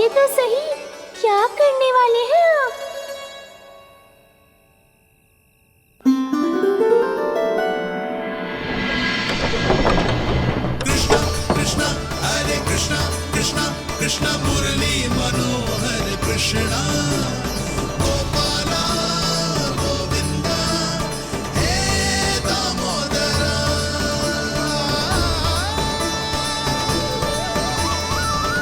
[SPEAKER 17] बताइए तो सही, क्या करने वाले हैं आप?
[SPEAKER 12] कृष्णा हरे कृष्णा कृष्णा कृष्णा मुरली मनोहर कृष्णा गोपाला गोविंदा हे दामोदरा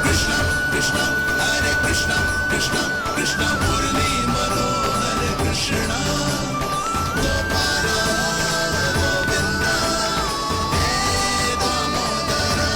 [SPEAKER 12] कृष्णा कृष्णा हरे कृष्णा कृष्णा कृष्णा मुरली मनोहर कृष्णा गोपाला गोविंदा हे दामोदरा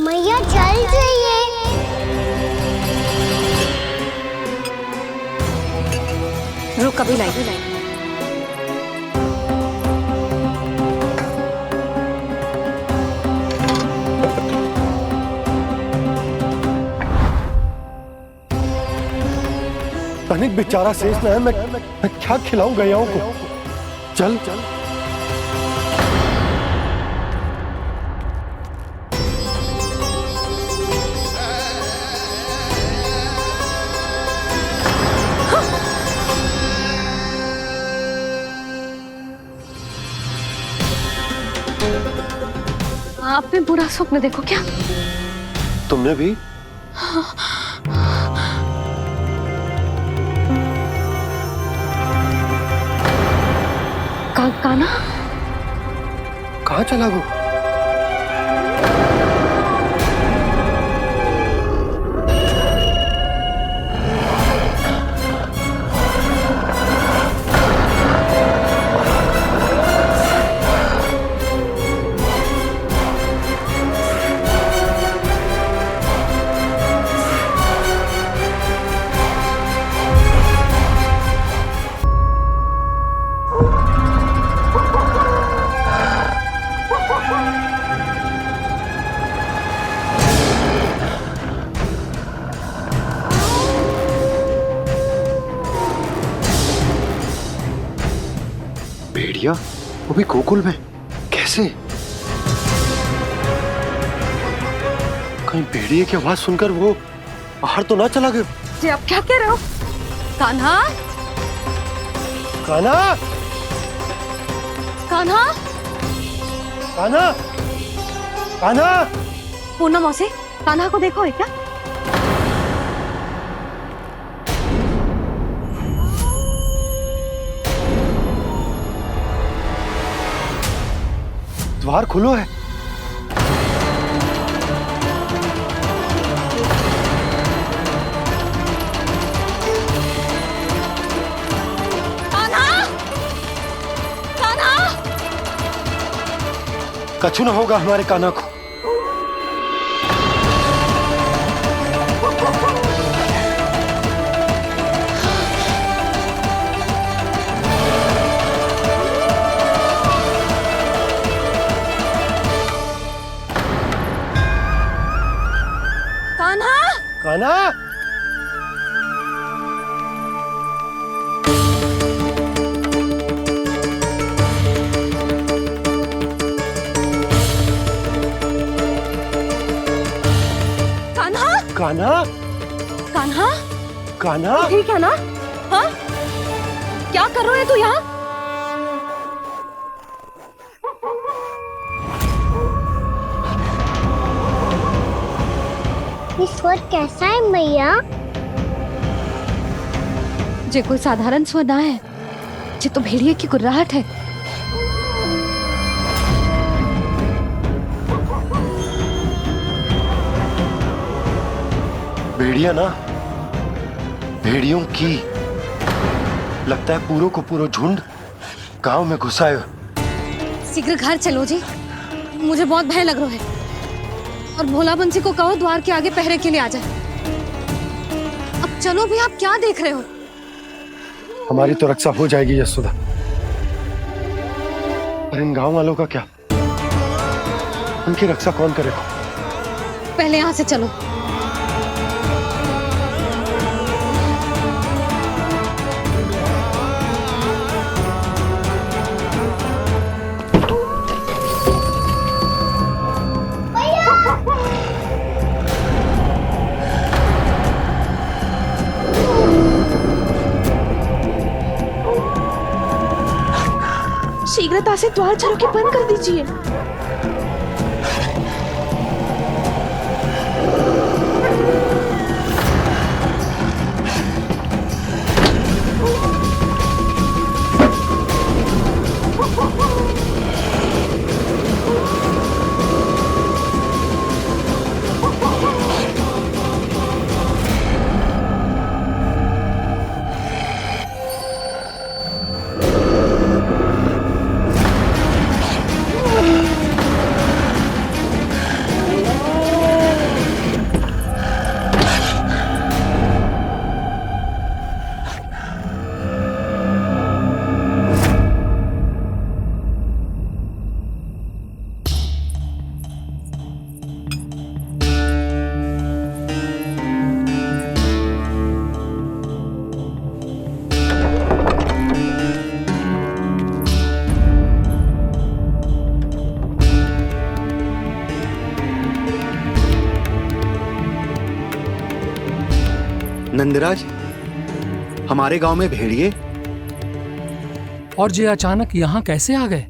[SPEAKER 11] मैया चल जाइए।
[SPEAKER 4] रुक अभी लाई।
[SPEAKER 16] तनिक बेचारा शेष न है, मैं क्या खिलाऊं गयाओं को। चल
[SPEAKER 4] आपने बुरा स्वप्न देखो क्या?
[SPEAKER 16] तुमने भी?
[SPEAKER 4] कान्हा
[SPEAKER 16] कहाँ चला गो? भेड़िया वो भी गोकुल में कैसे? कहीं भेड़िए की आवाज सुनकर वो बाहर तो ना चला गया?
[SPEAKER 4] जी आप क्या कह रहे हो? कान्हा
[SPEAKER 16] कान्हा
[SPEAKER 4] कान्हा
[SPEAKER 16] कान्हा कान्हा
[SPEAKER 4] पूनम मौसी, कान्हा को देखो है क्या?
[SPEAKER 16] द्वार खुलो है। कछु ना होगा हमारे कान्हा को।
[SPEAKER 2] कान्हा,
[SPEAKER 16] कान्हा, कान्हा,
[SPEAKER 2] कान्हा,
[SPEAKER 16] कान्हा,
[SPEAKER 2] ठीक है ना? हाँ? क्या कर रहे हो तू यहाँ?
[SPEAKER 11] ये स्वर कैसा है मैया?
[SPEAKER 2] जे कोई साधारण स्वर ना है, जे तो भेड़िए की गुर्राहट है।
[SPEAKER 16] भेड़िया ना, भेड़ियों की। लगता है पूरो को पूरो झुंड गांव में घुसा है।
[SPEAKER 4] शीघ्र घर चलो जी, मुझे बहुत भय लग रहा है। और भोला बंसी को कहो द्वार के आगे पहरे के लिए आ जाए। अब चलो भी, आप क्या देख रहे हो?
[SPEAKER 16] हमारी तो रक्षा हो जाएगी यशोदा, पर इन गांव वालों का क्या? उनकी रक्षा कौन करेगा?
[SPEAKER 4] पहले यहाँ से चलो।
[SPEAKER 1] शीघ्रता से द्वार चलो के बंद कर दीजिए।
[SPEAKER 21] नंदराज, हमारे गांव में भेड़िए
[SPEAKER 13] और ये अचानक यहाँ कैसे आ गए?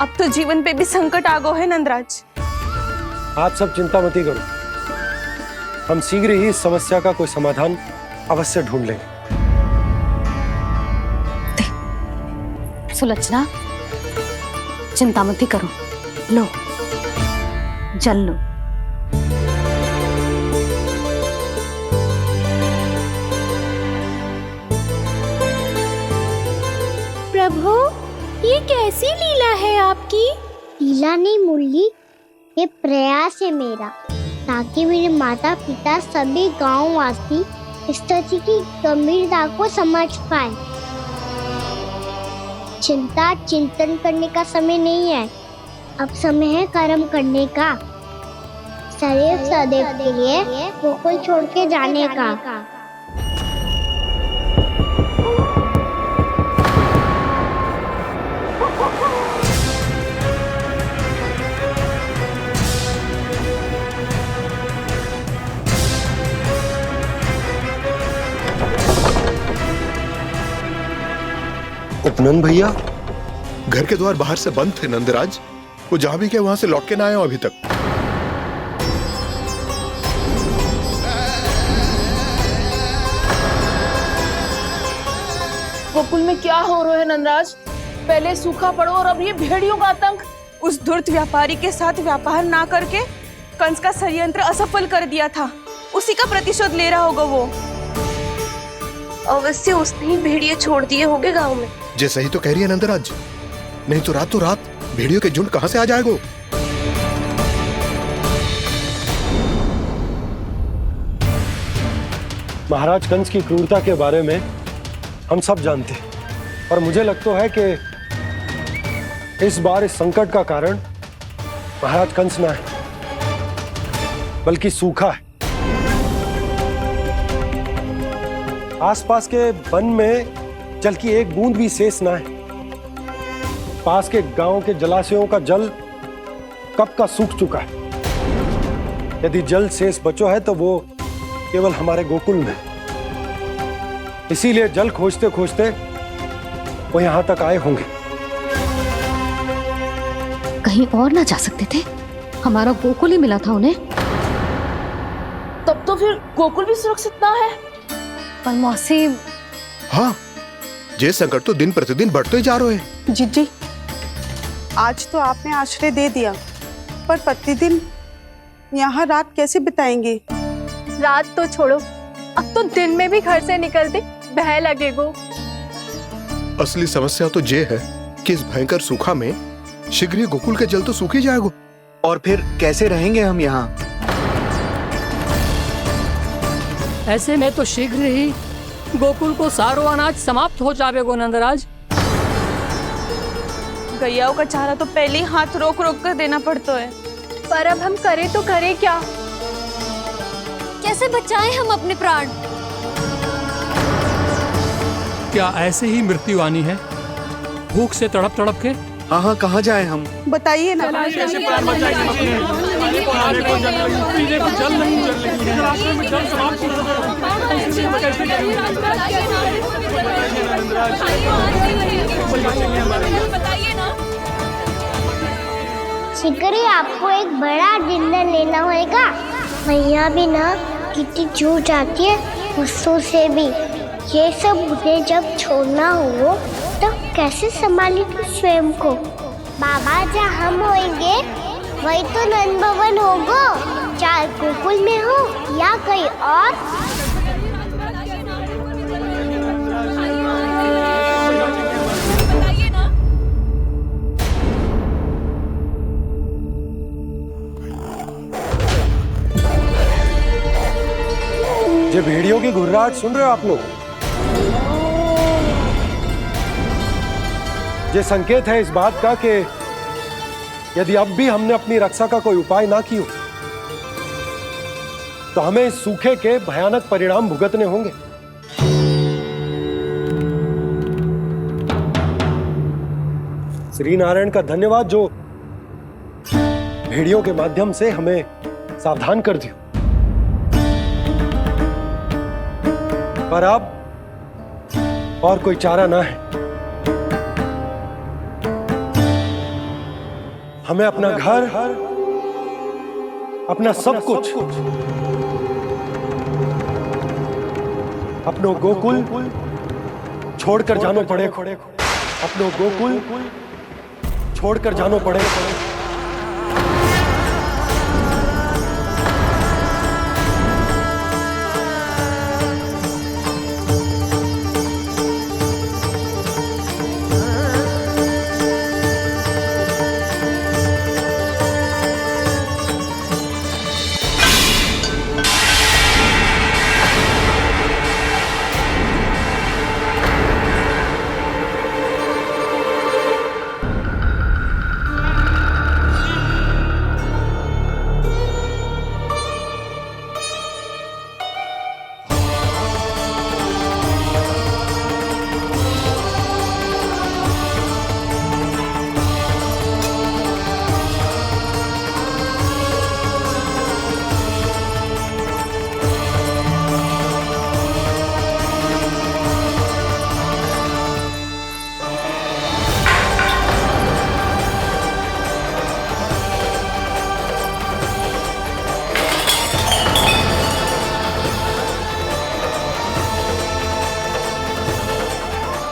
[SPEAKER 1] अब तो जीवन पे भी संकट आ गो है नंदराज।
[SPEAKER 16] आप सब चिंता मत करो, हम शीघ्र ही इस समस्या का कोई समाधान अवश्य ढूंढ लेंगे।
[SPEAKER 4] सुलक्षणा, चिंता मत करो, लो जल लो।
[SPEAKER 17] प्रभु, ये कैसी लीला है आपकी?
[SPEAKER 11] लीला नहीं मुरली, ये प्रयास है मेरा, ताकि मेरे माता पिता सभी गांव वासी स्थिति की गंभीरता को समझ पाए। चिंता चिंतन करने का समय नहीं है, अब समय है कर्म करने का, सदैव सदैव के लिए गोकुल छोड़ के जाने का।
[SPEAKER 16] उपनंद भैया,
[SPEAKER 22] घर के द्वार बाहर से बंद थे नंदराज, वो जहां भी गए वहां से लौट के ना आए हो अभी तक।
[SPEAKER 9] गोकुल में क्या हो रहा है नंदराज? पहले सूखा पड़ो और अब ये भेड़ियों का आतंक।
[SPEAKER 1] उस धूर्त व्यापारी के साथ व्यापार ना करके कंस का षड्यंत्र असफल कर दिया था, उसी का प्रतिशोध ले रहा होगा वो।
[SPEAKER 2] अवश्य उसने ही भेड़िए छोड़ दिए होंगे गांव में।
[SPEAKER 22] जे सही तो कह रही है नंदराज, नहीं तो रात भेड़ियों के झुंड कहां से आ जाएगा?
[SPEAKER 16] महाराज कंस की क्रूरता के बारे में हम सब जानते हैं, और मुझे लगता है कि इस बार इस संकट का कारण महाराज कंस ना है, बल्कि सूखा है। आसपास के वन में जल की एक बूंद भी शेष ना है। पास के गांव के जलाशयों का जल कब का सूख चुका है। यदि जल शेष बचो है तो वो केवल हमारे गोकुल में। इसीलिए जल खोजते खोजते वो यहां तक आए होंगे।
[SPEAKER 3] कहीं और ना जा सकते थे? हमारा गोकुल ही मिला था उन्हें।
[SPEAKER 9] तब तो फिर गोकुल भी सुरक्षित ना है।
[SPEAKER 4] पर मौसी,
[SPEAKER 22] हाँ, ये संकट तो दिन प्रतिदिन बढ़ते जा रहे हैं।
[SPEAKER 19] जीजी, आज तो आपने आश्रय दे दिया, पर प्रतिदिन यहाँ रात कैसे बिताएंगे?
[SPEAKER 2] रात तो छोड़ो, अब तो दिन में भी घर से निकलते भय लगेगो।
[SPEAKER 22] असली समस्या तो ये है कि इस भयंकर सूखा में शीघ्र ही गोकुल के जल तो सूख ही जाएगा।
[SPEAKER 21] और फिर कैसे रहेंगे हम यहाँ?
[SPEAKER 13] ऐसे में तो शीघ्र ही गोकुल को सारो अनाज समाप्त हो जाएगो नंदराज।
[SPEAKER 1] गैयाओं का चारा तो पहले ही हाथ रोक रोक कर देना पड़ता है।
[SPEAKER 2] पर अब हम करें तो करें क्या? कैसे बचाएं हम अपने प्राण?
[SPEAKER 13] क्या ऐसे ही मृत्यु आनी है, भूख से तड़प तड़प के?
[SPEAKER 21] हाँ हाँ, कहाँ जाएं हम?
[SPEAKER 19] बताइए ना।
[SPEAKER 11] शिकारी, आपको एक बड़ा डिनर लेना होगा। मैया भी ना कितनी जूझ जाती है गुस्सों से भी। ये सब उन्हें जब छोड़ना हो तो कैसे संभाली तू स्वयं को? बाबा जहाँ हम होंगे वही तो नंद भवन होगा, चाहे गोकुल में हो या कहीं और।
[SPEAKER 16] ये भेड़ियों की घुर्राहट सुन रहे हो आप लोग? ये संकेत है इस बात का कि यदि अब भी हमने अपनी रक्षा का कोई उपाय ना किया तो हमें इस सूखे के भयानक परिणाम भुगतने होंगे। श्री नारायण का धन्यवाद जो भेड़ियों के माध्यम से हमें सावधान कर दिया। पर अब और कोई चारा ना है। हमें अपना घर, अपना सब कुछ, अपनो गोकुल छोड़कर जानो पड़े। अपनो गोकुल छोड़कर जानो पड़े।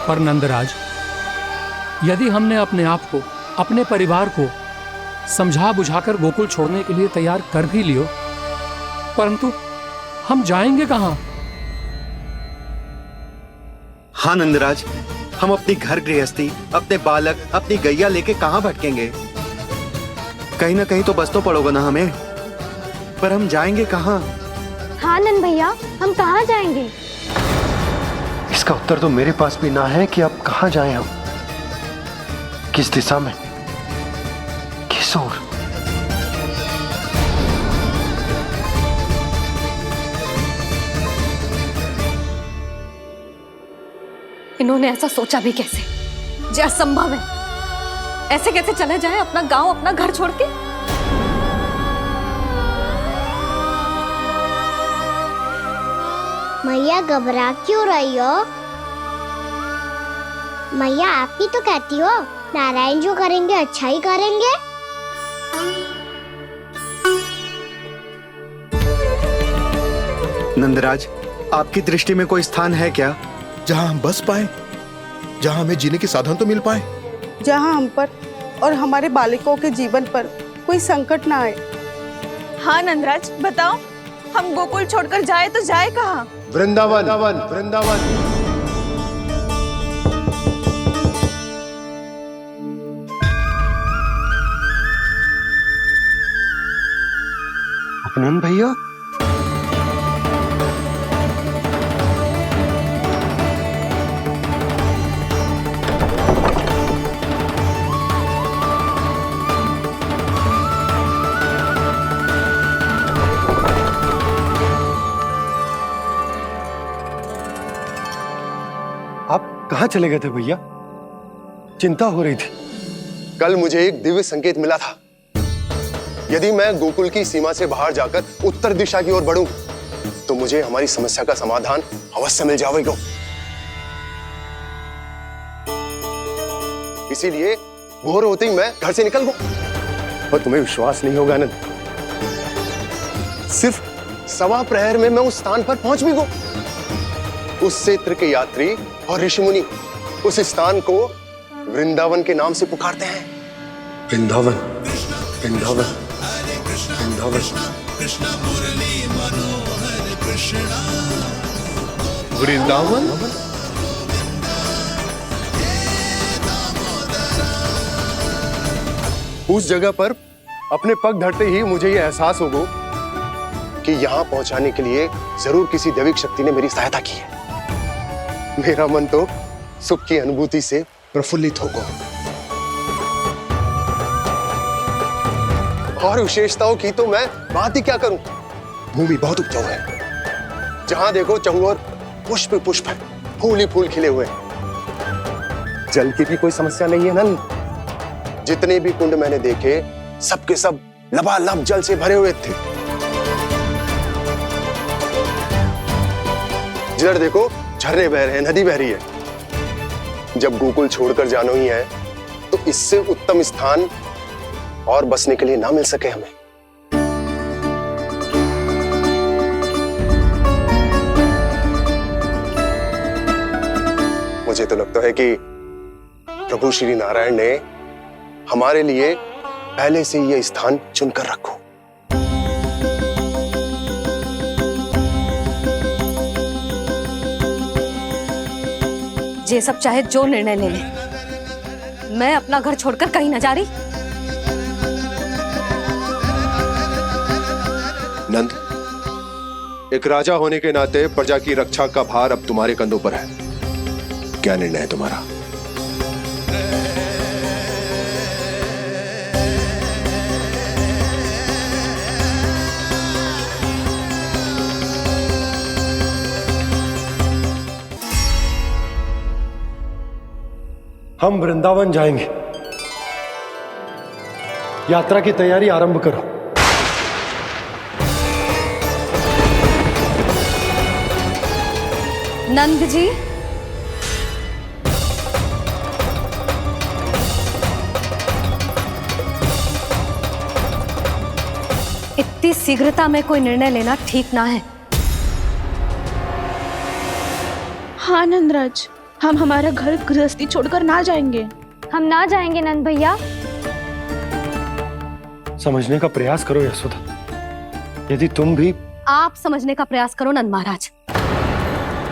[SPEAKER 13] पर नंदराज, यदि हमने अपने आप को, अपने परिवार को समझा बुझाकर गोकुल छोड़ने के लिए तैयार कर भी लियो, परंतु हम जाएंगे कहाँ?
[SPEAKER 21] हाँ नंदराज, हम अपनी घर गृहस्थी, अपने बालक, अपनी गैया लेके कहाँ भटकेंगे? कहीं ना कहीं तो बस तो पड़ोगे ना हमें, पर हम जाएंगे कहाँ?
[SPEAKER 3] हाँ नंद भैया, हम कहाँ जाएंगे?
[SPEAKER 16] इसका उत्तर तो मेरे पास भी ना है कि अब कहाँ जाएं हम, किस दिशा में, किस ओर।
[SPEAKER 4] इन्होंने ऐसा सोचा भी कैसे, जो असंभव है। ऐसे कैसे चले जाए अपना गांव, अपना घर छोड़ के?
[SPEAKER 11] मैया घबरा क्यों रही हो? मैया आप ही तो कहती हो नारायण जो करेंगे अच्छा ही करेंगे।
[SPEAKER 21] नंदराज, आपकी दृष्टि में कोई स्थान है क्या
[SPEAKER 22] जहां हम बस पाए, जहां हमें जीने के साधन तो मिल पाए,
[SPEAKER 19] जहाँ हम पर और हमारे बालकों के जीवन पर कोई संकट ना आए।
[SPEAKER 1] हाँ नंदराज, बताओ हम गोकुल छोड़कर जाए तो जाए कहाँ?
[SPEAKER 16] वृंदावन, वृंदावन। नंद भैया, कहाँ चले गए थे भैया? चिंता हो रही थी।
[SPEAKER 22] कल मुझे एक दिव्य संकेत मिला था। यदि मैं गोकुल की सीमा से बाहर जाकर उत्तर दिशा की ओर बढ़ूं, तो मुझे हमारी समस्या का समाधान अवश्य मिल जाएगा। इसीलिए भोर होते ही मैं घर से निकल गया। और तुम्हें विश्वास नहीं होगा आनंद, सिर्फ 1.25 प्रहर में मैं उस स्थान पर पहुंच भी गया। उस क्षेत्र के यात्री और ऋषि मुनि उस स्थान को वृंदावन के नाम से पुकारते हैं।
[SPEAKER 16] वृंदावन, वृंदावन, वृंदावन।
[SPEAKER 22] वृंदावन? उस जगह पर अपने पग धरते ही मुझे यह एहसास होगा कि यहां पहुंचाने के लिए जरूर किसी दैविक शक्ति ने मेरी सहायता की है। मेरा मन तो सुख की अनुभूति से प्रफुल्लित होगा। और विशेषताओं की तो मैं बात ही क्या करूं। भूमि बहुत उपजाऊ है, जहां देखो चहुओर पुष्प पुष्प है, फूल ही फूल खिले हुए हैं। जल की भी कोई समस्या नहीं है नंद। जितने भी कुंड मैंने देखे, सबके सब लबालब जल से भरे हुए थे। जिधर देखो झरने बह रहे हैं, नदी बह रही है। जब गोकुल छोड़कर जाना ही है, तो इससे उत्तम स्थान और बसने के लिए ना मिल सके हमें। मुझे तो लगता है कि प्रभु श्री नारायण ने हमारे लिए पहले से यह स्थान चुनकर रखो।
[SPEAKER 4] ये सब चाहे जो निर्णय ले ले, मैं अपना घर छोड़कर कहीं न जा रही।
[SPEAKER 22] नंद, एक राजा होने के नाते प्रजा की रक्षा का भार अब तुम्हारे कंधों पर है। क्या निर्णय है तुम्हारा?
[SPEAKER 16] हम वृंदावन जाएंगे। यात्रा की तैयारी आरंभ करो।
[SPEAKER 4] नंद जी, इतनी शीघ्रता में कोई निर्णय लेना ठीक ना है।
[SPEAKER 1] हाँ नंदराज, हम हमारा घर गृहस्थी छोड़कर ना जाएंगे।
[SPEAKER 3] हम ना जाएंगे नंद भैया।
[SPEAKER 16] समझने का प्रयास करो यशोदा। यदि तुम भी
[SPEAKER 4] आप समझने का प्रयास करो नंद महाराज।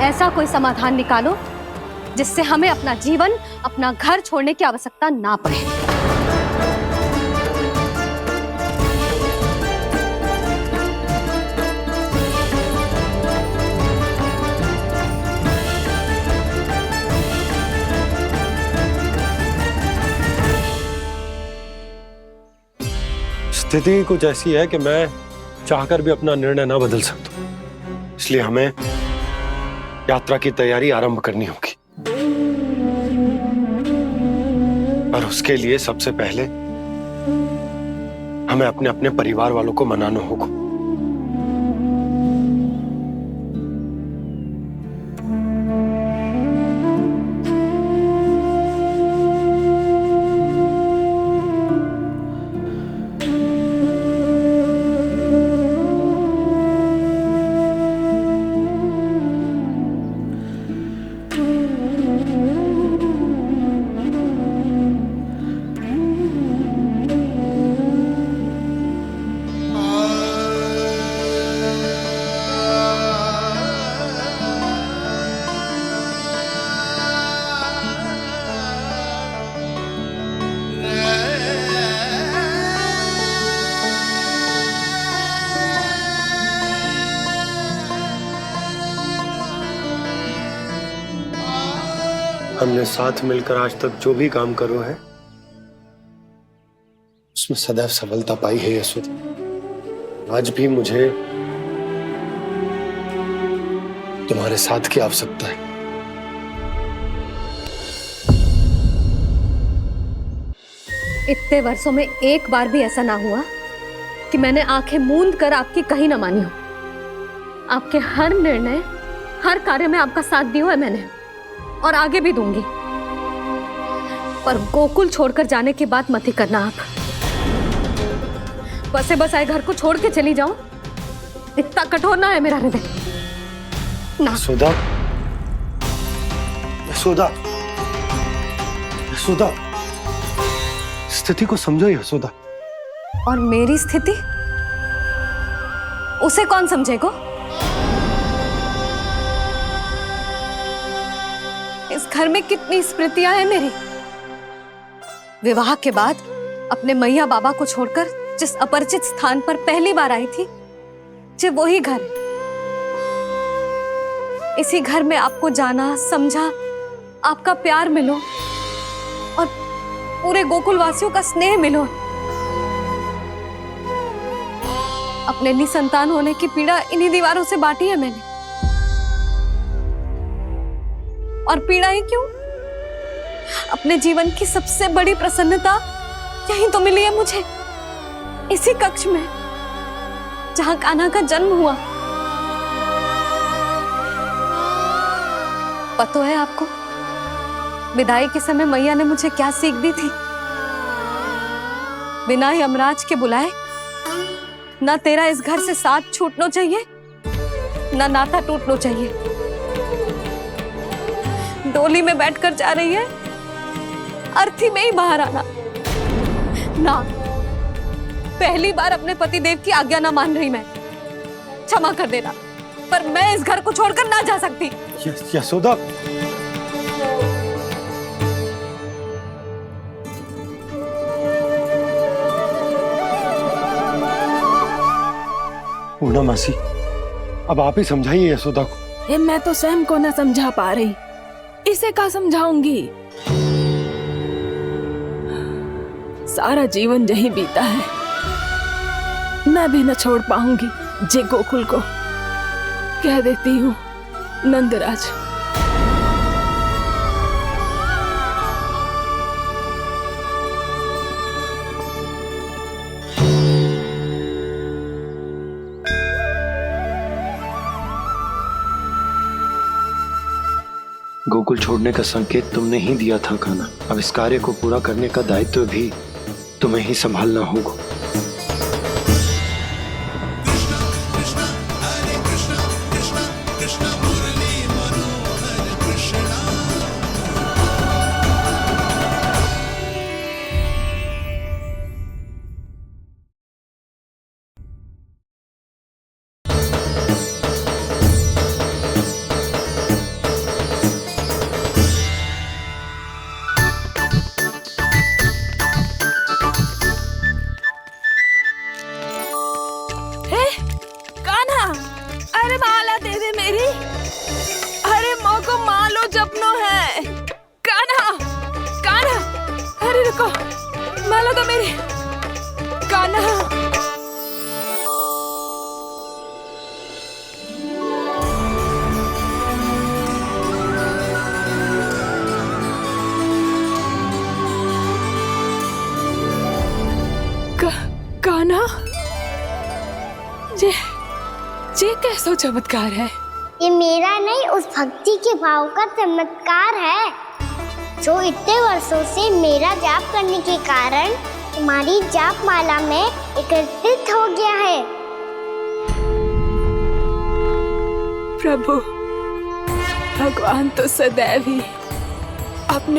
[SPEAKER 4] ऐसा कोई समाधान निकालो जिससे हमें अपना जीवन, अपना घर छोड़ने की आवश्यकता ना पड़े।
[SPEAKER 16] स्थिति कुछ ऐसी है कि मैं चाहकर भी अपना निर्णय ना बदल सकता, इसलिए हमें यात्रा की तैयारी आरंभ करनी होगी। और उसके लिए सबसे पहले हमें अपने अपने परिवार वालों को मनाना होगा। हमने साथ मिलकर आज तक जो भी काम करो है उसमें सदैव सफलता पाई है यशोदा। आज भी मुझे तुम्हारे साथ की आवश्यकता है।
[SPEAKER 4] इतने वर्षों में एक बार भी ऐसा ना हुआ कि मैंने आंखें मूंद कर आपकी कहीं ना मानी हो। आपके हर निर्णय, हर कार्य में आपका साथ दिया है मैंने, और आगे भी दूंगी। पर गोकुल छोड़कर जाने की बात मत ही करना आप। बसे बसाए घर को छोड़ के चली जाऊं, इतना कठोर ना है मेरा हृदय ना।
[SPEAKER 16] यशोदा, यशोदा, यशोदा, स्थिति को समझो यशोदा।
[SPEAKER 4] और मेरी स्थिति उसे कौन समझेगा? इस घर में कितनी स्मृतियां हैं मेरी। विवाह के बाद अपने मैया बाबा को छोड़कर जिस अपरिचित स्थान पर पहली बार आई थी, जो वही घर। इसी घर में आपको जाना, समझा, आपका प्यार मिलो और पूरे गोकुल वासियों का स्नेह मिलो। अपने निसंतान होने की पीड़ा इन्हीं दीवारों से बांटी है मैंने। और पीड़ा ही क्यों? अपने जीवन की सबसे बड़ी प्रसन्नता यहीं तो मिली है मुझे, इसी कक्ष में जहां कान्हा का जन्म हुआ। पता है आपको विदाई के समय मैया ने मुझे क्या सीख दी थी? बिना यमराज के बुलाए ना तेरा इस घर से साथ छूटना चाहिए, ना नाता टूटना चाहिए। डोली में बैठकर जा रही है, अर्थी में ही बाहर आना ना। पहली बार अपने पति देव की आज्ञा ना मान रही मैं, क्षमा कर देना, पर मैं इस घर को छोड़कर ना जा सकती।
[SPEAKER 16] यशोदा, पूर्णा मासी, अब आप ही समझाइए यशोदा को।
[SPEAKER 5] ये मैं तो स्वयं को न समझा पा रही, इसे क्या समझाऊंगी? सारा जीवन यही बीता है, मैं भी न छोड़ पाऊंगी जे गोकुल को। कह देती हूँ नंदराज।
[SPEAKER 16] गोकुल छोड़ने का संकेत तुमने ही दिया था कान्हा। अब इस कार्य को पूरा करने का दायित्व भी तुम्हें ही संभालना होगा।
[SPEAKER 5] कान्हा, ये कैसा चमत्कार है?
[SPEAKER 11] ये मेरा नहीं, उस भक्ति के भाव का चमत्कार है जो इतने वर्षों से मेरा जाप करने के कारण तुम्हारी जाप माला में एकत्रित हो गया है।
[SPEAKER 5] प्रभु, भगवान तो सदैव ही अपने